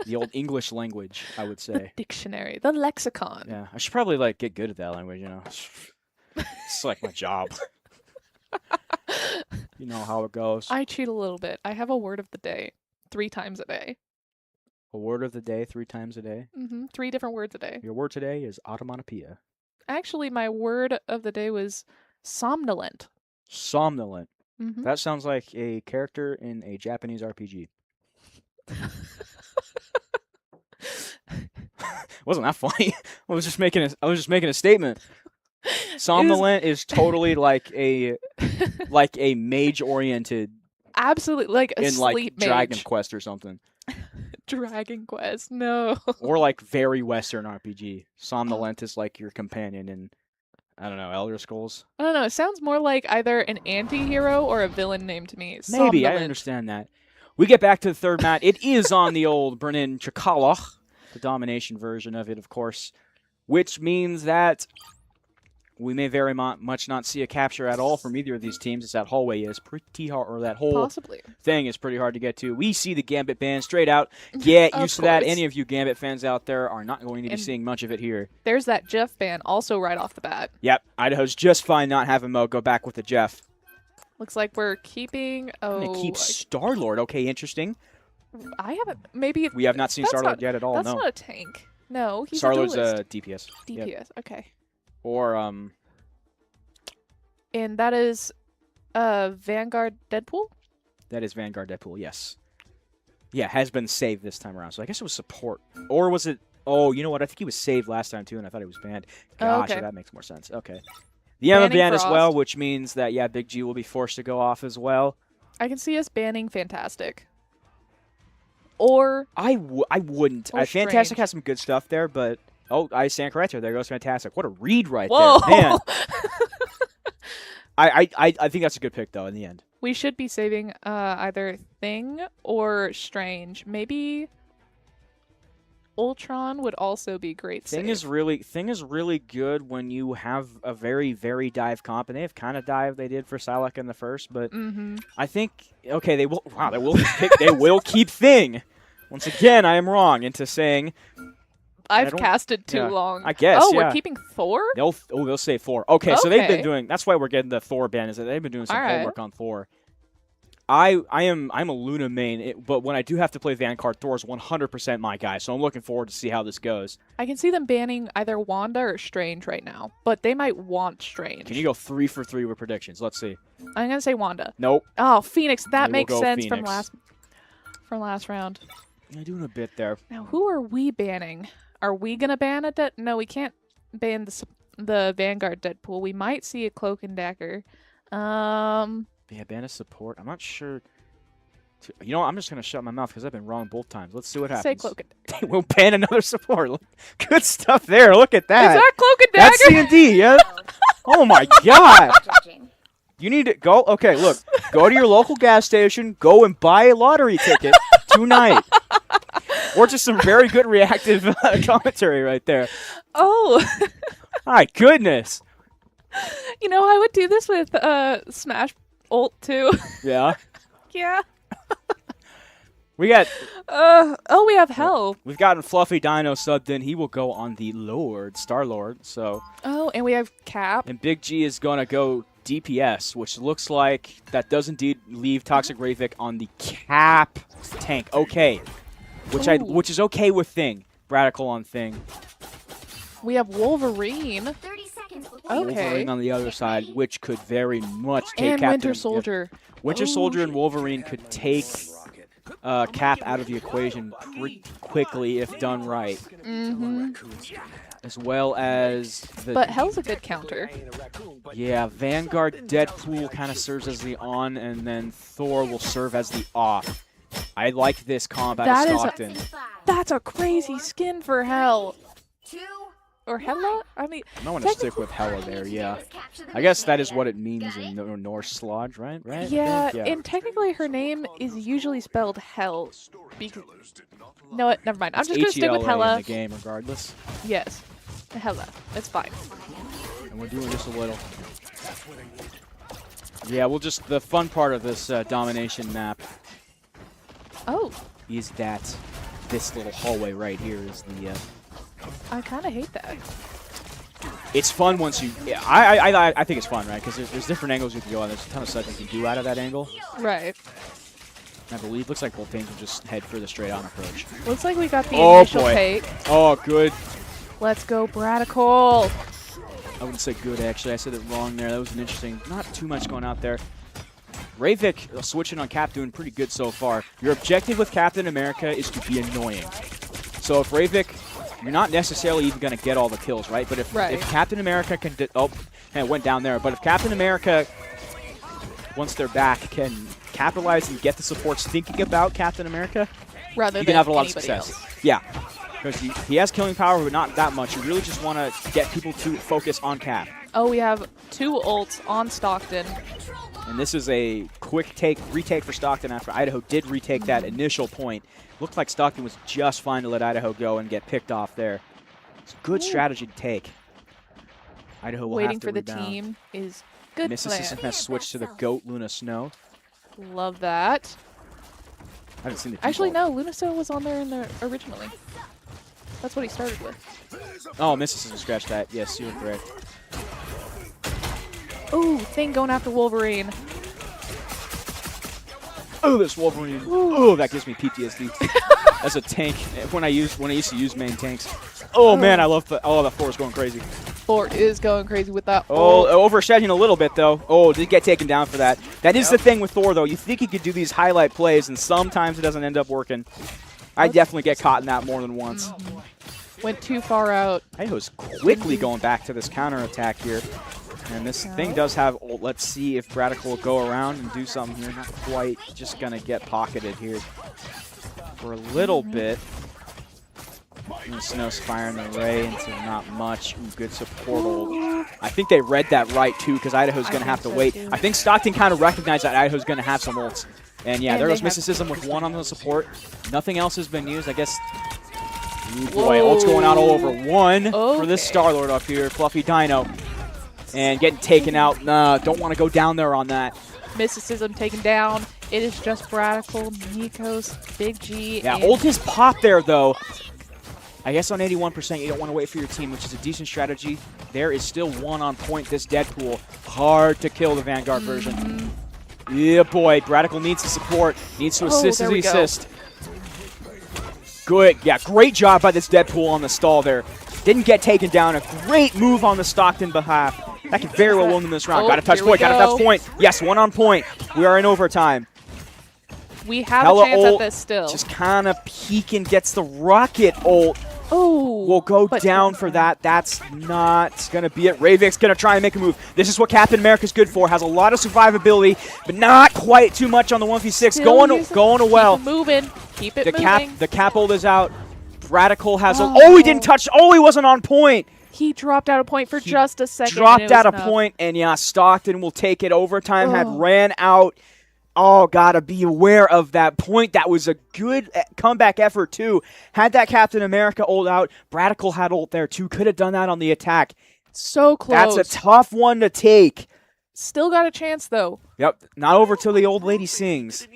The old English language, I would say. The dictionary, the lexicon. Yeah, I should probably get good at that language, It's like my job. You know how it goes. I cheat a little bit. I have a word of the day 3 times a day. A word of the day 3 times a day? 3 different words a day. Your word today is automatopoeia. Actually, my word of the day was somnolent. Somnolent. That sounds like a character in a Japanese RPG. Wasn't that funny? I was just making a statement. Somnolent is totally like a mage oriented. Absolutely, like a in sleep mage. Dragon Quest or something. Dragon Quest, no. Or like very Western RPG. Somnolent is like your companion in, I don't know, Elder Scrolls. I don't know. It sounds more like either an anti-hero or a villain name to me. Maybe, Somnolent. I understand that. We get back to the third mat. It is on the old Brennan Chakaloch, the domination version of it, of course, which means that we may very much not see a capture at all from either of these teams. As that hallway is pretty hard, or that whole Possibly. thing is pretty hard to get to. We see the Gambit band straight out. Get Of used to that. course. Any of you Gambit fans out there are not going to be And seeing much of it here. There's that Jeff ban also right off the bat. Yep, Idaho's just fine not having Mo go back with the Jeff. Looks like we're keeping... And it keeps Star-Lord. Okay, interesting. I haven't... Maybe... We have not seen Star-Lord yet at all, That's no. not a tank. No, he's Star-Lord's a duelist. DPS. DPS, Yep. okay. Or, And that is Vanguard Deadpool? That is Vanguard Deadpool, yes. Yeah, has been saved this time around. So I guess it was support. Or was it... Oh, you know what? I think he was saved last time, too, and I thought he was banned. Gosh, okay. That makes more sense. Okay. The Emma Banning ban as Frost. well, which means that, yeah, Big G will be forced to go off as well. I can see us banning Fantastic. Or... I wouldn't. Or Fantastic Strange. has some good stuff there, but... Oh, I stand corrected. There goes Fantastic. What a read right Whoa! there. Man. I think that's a good pick though in the end. We should be saving either Thing or Strange. Maybe Ultron would also be great. Thing is really good when you have a very dive comp, and they have kind of dive they did for Sylark in the first, but I think they will keep Thing. Once again, I am wrong into saying I've casted too long. I guess. Oh, yeah. We're keeping Thor? They'll say Thor. Okay, so they've been Okay. doing. That's why we're getting the Thor ban. Is that they've been doing some All right. homework on Thor. I'm a Luna main, but when I do have to play Vanguard, Thor is 100% my guy. So I'm looking forward to see how this goes. I can see them banning either Wanda or Strange right now, but they might want Strange. Can you go 3 for 3 with predictions? Let's see. I'm gonna say Wanda. Nope. Oh, Phoenix. That We will makes go sense Phoenix. from last round. You're doing a bit there. Now, who are we banning? Are we gonna ban a No, we can't ban the Vanguard Deadpool. We might see a Cloak and Dagger. Yeah, ban a support. I'm not sure. You know what? I'm just going to shut my mouth because I've been wrong both times. Let's see what happens. Say Cloak and Dagger. We'll ban another support. Good stuff there. Look at that. Is that Cloak and Dagger? That's C&D, yeah? Oh, my God. Judging. You need to go. Okay, look. Go to your local gas station. Go and buy a lottery ticket tonight. Or just some very good reactive commentary right there. Oh. My goodness. You know, I would do this with Smash Ult too. Yeah. Yeah. We got. We have Hell. We've gotten Fluffy Dino subbed in. He will go on the Star Lord. So. Oh, and we have Cap. And Big G is going to go DPS, which looks like that does indeed leave Toxic Ravik on the Cap tank. Okay. Which is okay with Thing. Radical on Thing. We have Wolverine. 30 seconds before Okay. Wolverine on the other side, which could very much take And Captain. Winter Soldier. Winter Oh, Soldier and Wolverine could take Cap out of the equation pretty quickly if done right. As well as the But Hell's a good counter. Vanguard Deadpool kind of serves as the on, and then Thor will serve as the off. I like this comp out That of is a- Stockton. That's a crazy skin for Hell. 2. Or Hella? I mean, I want to stick with Hella there, yeah. I guess that is what it means in Norse Slodge, right? Right? yeah, Yeah. and technically her name is usually spelled Hell. No, never mind. I'm just going to stick with HELA Hella. in the game, regardless. Yes. Hella. It's fine. And we're doing just a little. Yeah, we'll just the fun part of this domination map Oh, is that this little hallway right here is the. I kind of hate that. It's fun once you. Yeah, I think it's fun, right? Because there's different angles you can go on. There's a ton of stuff you can do out of that angle. Right. I believe looks like both teams will just head for the straight on approach. Looks like we got the Oh, initial boy. take. Oh, good. Let's go, Bradical. I wouldn't say good, actually. I said it wrong there. That was an interesting. Not too much going out there. Ravik switching on Cap doing pretty good so far. Your objective with Captain America is to be annoying. So if Ravik, you're not necessarily even going to get all the kills, right? But if Captain America can, and it went down there. But if Captain America, once they're back, can capitalize and get the supports thinking about Captain America, Rather you than can have a lot of anybody success. else. Yeah, because he has killing power, but not that much. You really just want to get people to focus on Cap. Oh, we have 2 ults on Stockton. And this is a quick retake for Stockton after Idaho did retake that initial point. Looked like Stockton was just fine to let Idaho go and get picked off there. It's a good strategy to take. Idaho will Waiting have to for the rebound. team is good Mississippi plan. has switched to the GOAT Luna Snow. Love that. I haven't seen the Actually, default. no. Lunaso was on there originally. That's what he started with. Oh, Mississippi scratched that. Yes, you were correct. Ooh, Thing going after Wolverine. Oh, this Wolverine. Oh, that gives me PTSD. As a tank, when I used to use main tanks. Oh man, I love the Thor is going crazy. Thor is going crazy with that. Oh, overshadowing a little bit though. Oh, did get taken down for that. That is the thing with Thor though. You think he could do these highlight plays, and sometimes it doesn't end up working. I definitely get caught in that more than once. Went too far out. Idaho's quickly going back to this counterattack here. And this thing does have, let's see if Radical will go around and do something here. Not quite, just going to get pocketed here for a little bit. And Snow's firing the ray into not much. Ooh, good support hold. I think they read that right, too, because Idaho's going to have to wait. too. I think Stockton kind of recognized that Idaho's going to have some ults. And, yeah, And there they goes have Mysticism with 1 on the support. Nothing else has been used. I guess, ooh, Whoa. boy, ult's going out all over 1 for this Okay. Star-Lord up here. Fluffy Dino. And getting taken out. Nah, don't want to go down there on that. Mysticism taken down. It is just Radical, Nikos, Big G. Yeah, and ult is pop there, though. I guess on 81%, you don't want to wait for your team, which is a decent strategy. There is still 1 on point, this Deadpool. Hard to kill the Vanguard version. Yeah, boy. Radical needs the support. Needs to assist there as he we go. assists. Good. Yeah, great job by this Deadpool on the stall there. Didn't get taken down. A great move on the Stockton behalf. That could very well win this round. Oh, Got to touch here we point. Got to touch go. point. Yes, 1 on point. We are in overtime. We have Hella a chance ult, at this still. just kind of peeking, gets the rocket ult. Oh, We'll go but- down for that. That's not going to be it. Ravik's going to try and make a move. This is what Captain America's good for. Has a lot of survivability, but not quite too much on the 1v6. Still Going using- to well. Keep it moving. Keep it The moving. cap ult is out. Radical has a... Oh. Oh, he didn't touch... Oh, he wasn't on point. He dropped out a point for He just a second. and Dropped it out was a enough. point, and yeah, Stockton will take it. Overtime had Oh. ran out. Oh, gotta be aware of that point. That was a good comeback effort, too. Had that Captain America ult out. Radical had ult there, too. Could have done that on the attack. So close. That's a tough one to take. Still got a chance, though. Yep, not over till the old lady sings.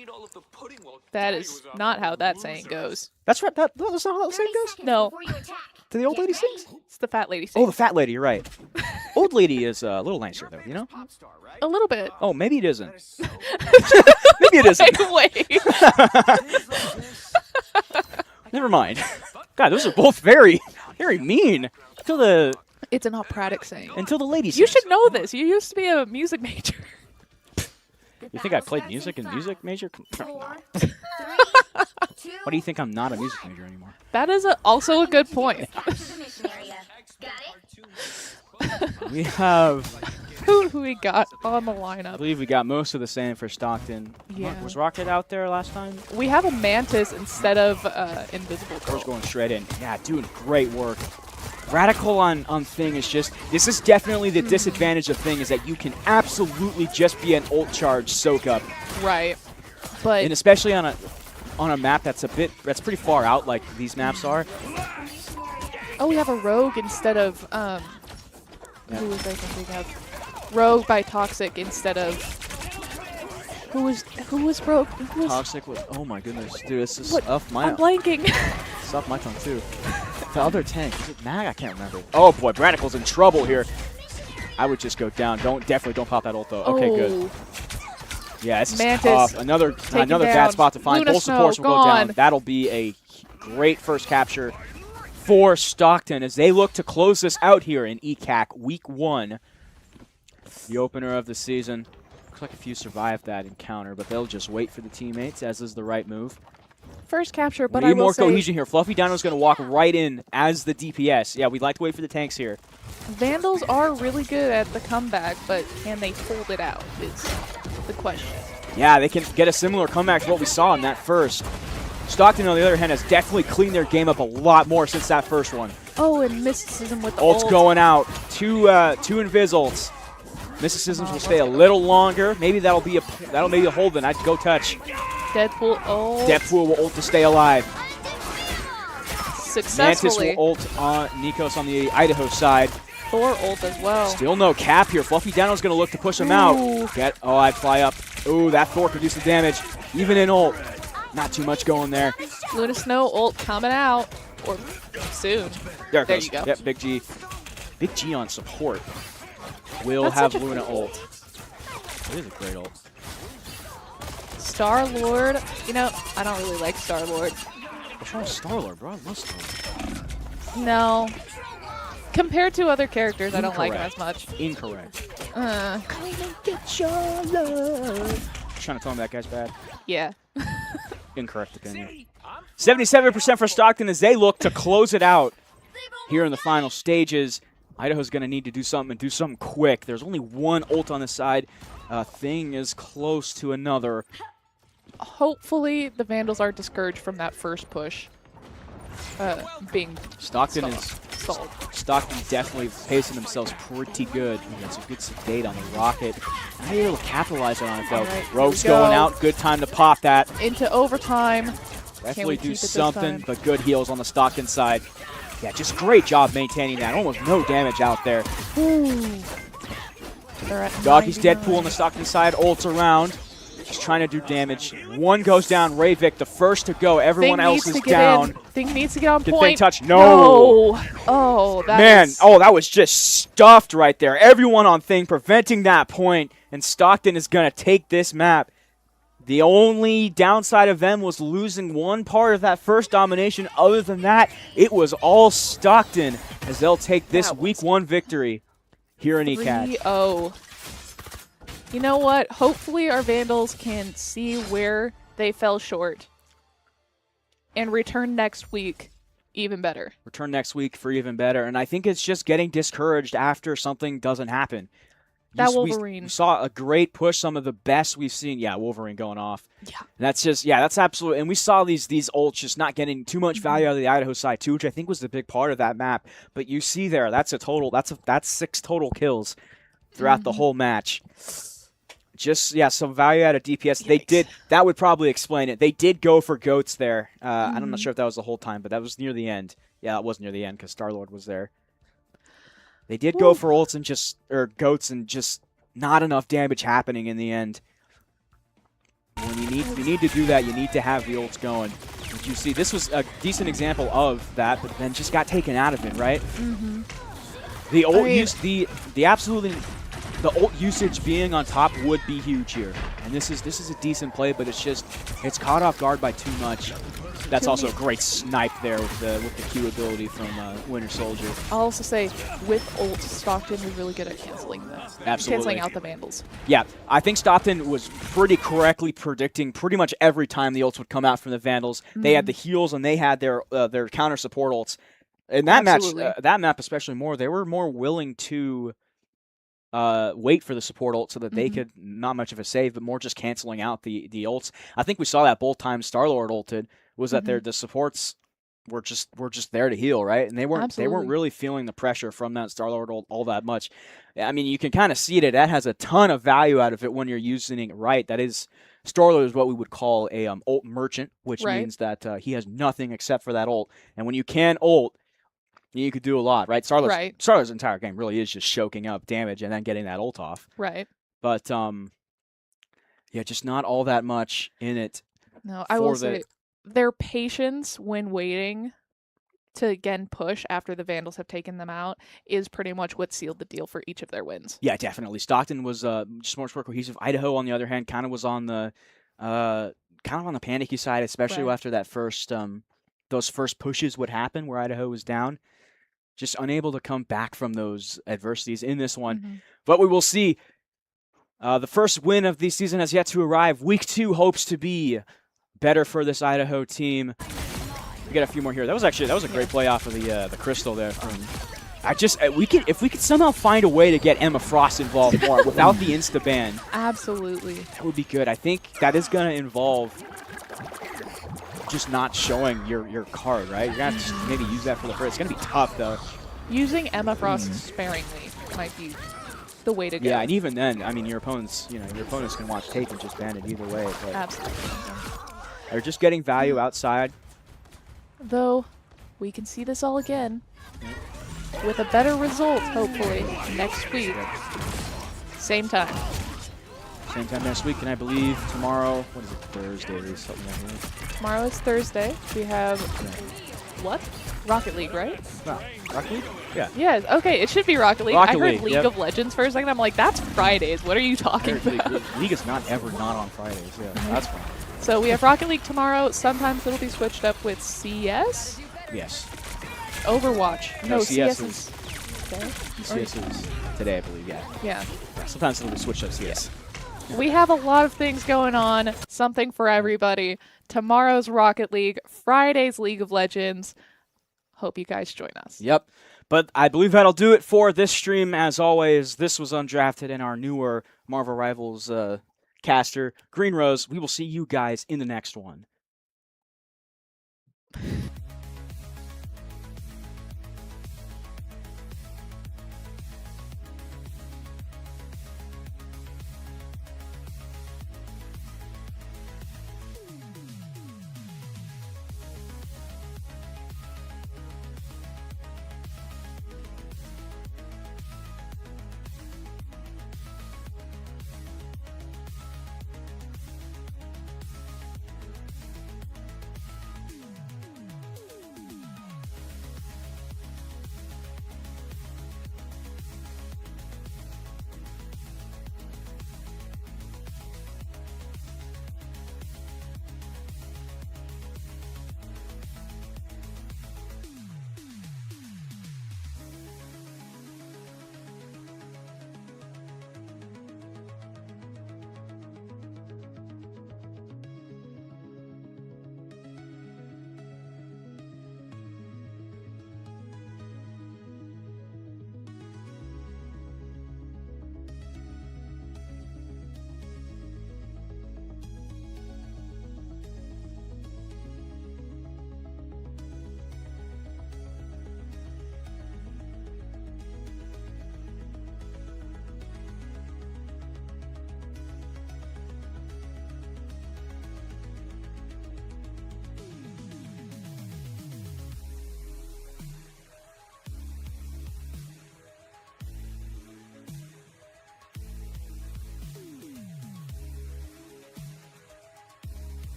That is not how that saying goes. That's right. That's not how that saying 30 goes. seconds No. before you attack. To the old Get lady ready. sings. It's the fat lady Oh, saying. the fat lady. You're right. Old lady is a little nicer, though. You know? A little bit. Oh, maybe it isn't. Maybe it isn't. Wait. Never mind. God, those are both very, very mean. Until the It's an operatic saying. lady You sings. should know this. You used to be a music major. The You think I battle played starts music in 5, music major? 4, 3, 2, Why do you think I'm not a music major anymore? That is also a good point. capture the mission area. Got it? We have, Who we got on the I lineup? believe we got most of the same for Stockton. Yeah. Was Rocket out there last time? We have a mantis instead of invisible Or girl. was going straight in? Yeah, doing great work. Radical on Thing is just, this is definitely the disadvantage of Thing, is that you can absolutely just be an ult charge soak up. Right. But And especially on a map that's pretty far out like these maps are. oh, we have a rogue instead of who was I thinking of? Rogue by Toxic instead of who was rogue? Who was, Toxic was, oh my goodness, dude, this is What? off my I'm blanking. it's off my tongue too. The other tank, is it Mag? I can't remember. Oh boy, Radical's in trouble here. I would just go down. Definitely don't pop that ult though. Okay, good. Yeah, this is Mantis tough. Another taken bad down. spot to find. Luna Both Snow supports will go down. gone. That'll be a great first capture for Stockton as they look to close this out here in ECAC Week 1. The opener of the season. Looks like a few survived that encounter, but they'll just wait for the teammates, as is the right move. First capture, but We need I will more say cohesion here. Fluffy Dino's going to walk right in as the DPS. Yeah, we'd like to wait for the tanks here. Vandals are really good at the comeback, but can they hold it out is the question. Yeah, they can get a similar comeback to what we saw in that first. Stockton, on the other hand, has definitely cleaned their game up a lot more since that first one. Oh, and Mysticism with the Ult's ult. going out. Two Invis ults. Mysticisms will stay a little longer. Maybe that'll be a hold. Then I'd go touch. Deadpool ult. Deadpool will ult to stay alive. Mantis Successfully. will ult on Nikos on the Idaho side. Thor ult as well. Still no cap here. Fluffy Dano's going to look to push him Ooh. out. I'd fly up. Ooh, that Thor could do some damage. Even in ult. Not too much going there. Luna Snow ult coming out. Or soon. There it There goes. you go. Yep, Big G. Big G on support. Will That's have such a Luna great ult. It is a great ult. Star-Lord. You know, I don't really like Star-Lord. What's wrong with Star-Lord, bro? I love Star-Lord. No. Compared to other characters, I don't like him Incorrect. as much. Incorrect. Come and Get your love. Trying to tell him that guy's bad. Yeah. Incorrect opinion. 77% for Stockton as they look to close it out here in the final stages. Idaho's going to need to do something and do something quick. There's only one ult on the side. Thing is close to another. Hopefully, the Vandals are discouraged from that first push. Being Stockton Stop. is stalled. Stockton definitely pacing themselves pretty good. It's a good sedate on the Rocket. Not able to capitalize on it, though. All right, here Rogue's we go. going out. Good time to pop that. Into overtime. Definitely keep do it this something, time? but good heals on the Stockton side. Yeah, just great job maintaining that. Almost no damage out there. Ooh. They're at Doggy's 99. Deadpool on the Stockton side. Ults around. Just trying to do damage. One goes down. Ravik, the first to go. Everyone Thing else needs is to get down. in. Thing needs to get on Did point. Thing touch? No. No. Oh, that Man, is- oh, that was just stuffed right there. Everyone on Thing preventing that point, and Stockton is going to take this map. The only downside of them was losing one part of that first domination. Other than that, it was all Stockton as they'll take this That was Week 1 victory here in ECAC. 3-0. You know what? Hopefully our Vandals can see where they fell short and return next week even better. Return next week for even better, and I think it's just getting discouraged after something doesn't happen. That We Wolverine. saw a great push, some of the best we've seen. Yeah, Wolverine going off. Yeah. And that's just, yeah, that's absolutely. And we saw these ults just not getting too much value out of the Idaho side too, which I think was the big part of that map. But you see there, that's 6 total kills throughout the whole match. Just, yeah, some value out of DPS. They Yikes. did, that would probably explain it. They did go for goats there. I'm not sure if that was the whole time, but that was near the end. Yeah, that was near the end because Star-Lord was there. They did go for ults and goats and just not enough damage happening in the end. When you need to do that, you need to have the ults going. But you see, this was a decent example of that, but then just got taken out of it, right? Mm-hmm. The ult I mean- use, the absolutely, the ult usage being on top would be huge here. And this is a decent play, but it's caught off guard by too much. That's also a great snipe there with the Q ability from Winter Soldier. I'll also say, with ult, Stockton is really good at canceling Absolutely. canceling out the Vandals. Yeah, I think Stockton was pretty correctly predicting pretty much every time the ults would come out from the Vandals. They had the heals and they had their counter support ults. In that Absolutely. match, that map especially more, they were more willing to wait for the support ult so that they could, not much of a save, but more just canceling out the ults. I think we saw that both times Star-Lord ulted, was that the supports were just there to heal, right? And they weren't really feeling the pressure from that Star-Lord ult all that much. I mean, you can kind of see it. That has a ton of value out of it when you're using it right. That is, Star-Lord is what we would call a ult merchant, which means that he has nothing except for that ult. And when you can ult, you could do a lot, right? Star-Lord's entire game really is just choking up damage and then getting that ult off. Right. But yeah, just not all that much in it. No, I will say their patience when waiting to again push after the Vandals have taken them out is pretty much what sealed the deal for each of their wins. Yeah, definitely. Stockton was just more cohesive. Idaho, on the other hand, kind of was on the panicky side, especially after that first those first pushes would happen where Idaho was down. Just unable to come back from those adversities in this one. But we will see. The first win of the season has yet to arrive. Week 2 hopes to be better for this Idaho team. We got a few more here. That was a great play off of the crystal there. If we could somehow find a way to get Emma Frost involved more without the insta ban. Absolutely. That would be good. I think that is going to involve just not showing your card, right? You're going to have to maybe use that for the first. It's going to be tough, though. Using Emma Frost sparingly might be the way to go. Yeah, and even then, I mean, your opponents can watch tape and just ban it either way. But Absolutely. they're just getting value outside. Though, we can see this all again with a better result, hopefully, next week. Same time. Same time next week, and I believe tomorrow, what is it, Thursday or something like that? Tomorrow is Thursday. We have, what? Rocket League, right? No, Rocket League? Yeah. Yeah, okay, it should be Rocket League. Rocket I heard League, League yep. of Legends for a second. I'm like, that's Fridays. What are you talking about? League is not ever not on Fridays. Yeah, that's fine. So we have Rocket League tomorrow. Sometimes it'll be switched up with CS. Yes. Overwatch. No, No, CS CS is today. CS is today, I believe, yeah. Yeah. Sometimes it'll be switched up CS. We have a lot of things going on. Something for everybody. Tomorrow's Rocket League. Friday's League of Legends. Hope you guys join us. Yep. But I believe that'll do it for this stream. As always, this was Undrafted and our newer Marvel Rivals caster, Green Rose. We will see you guys in the next one.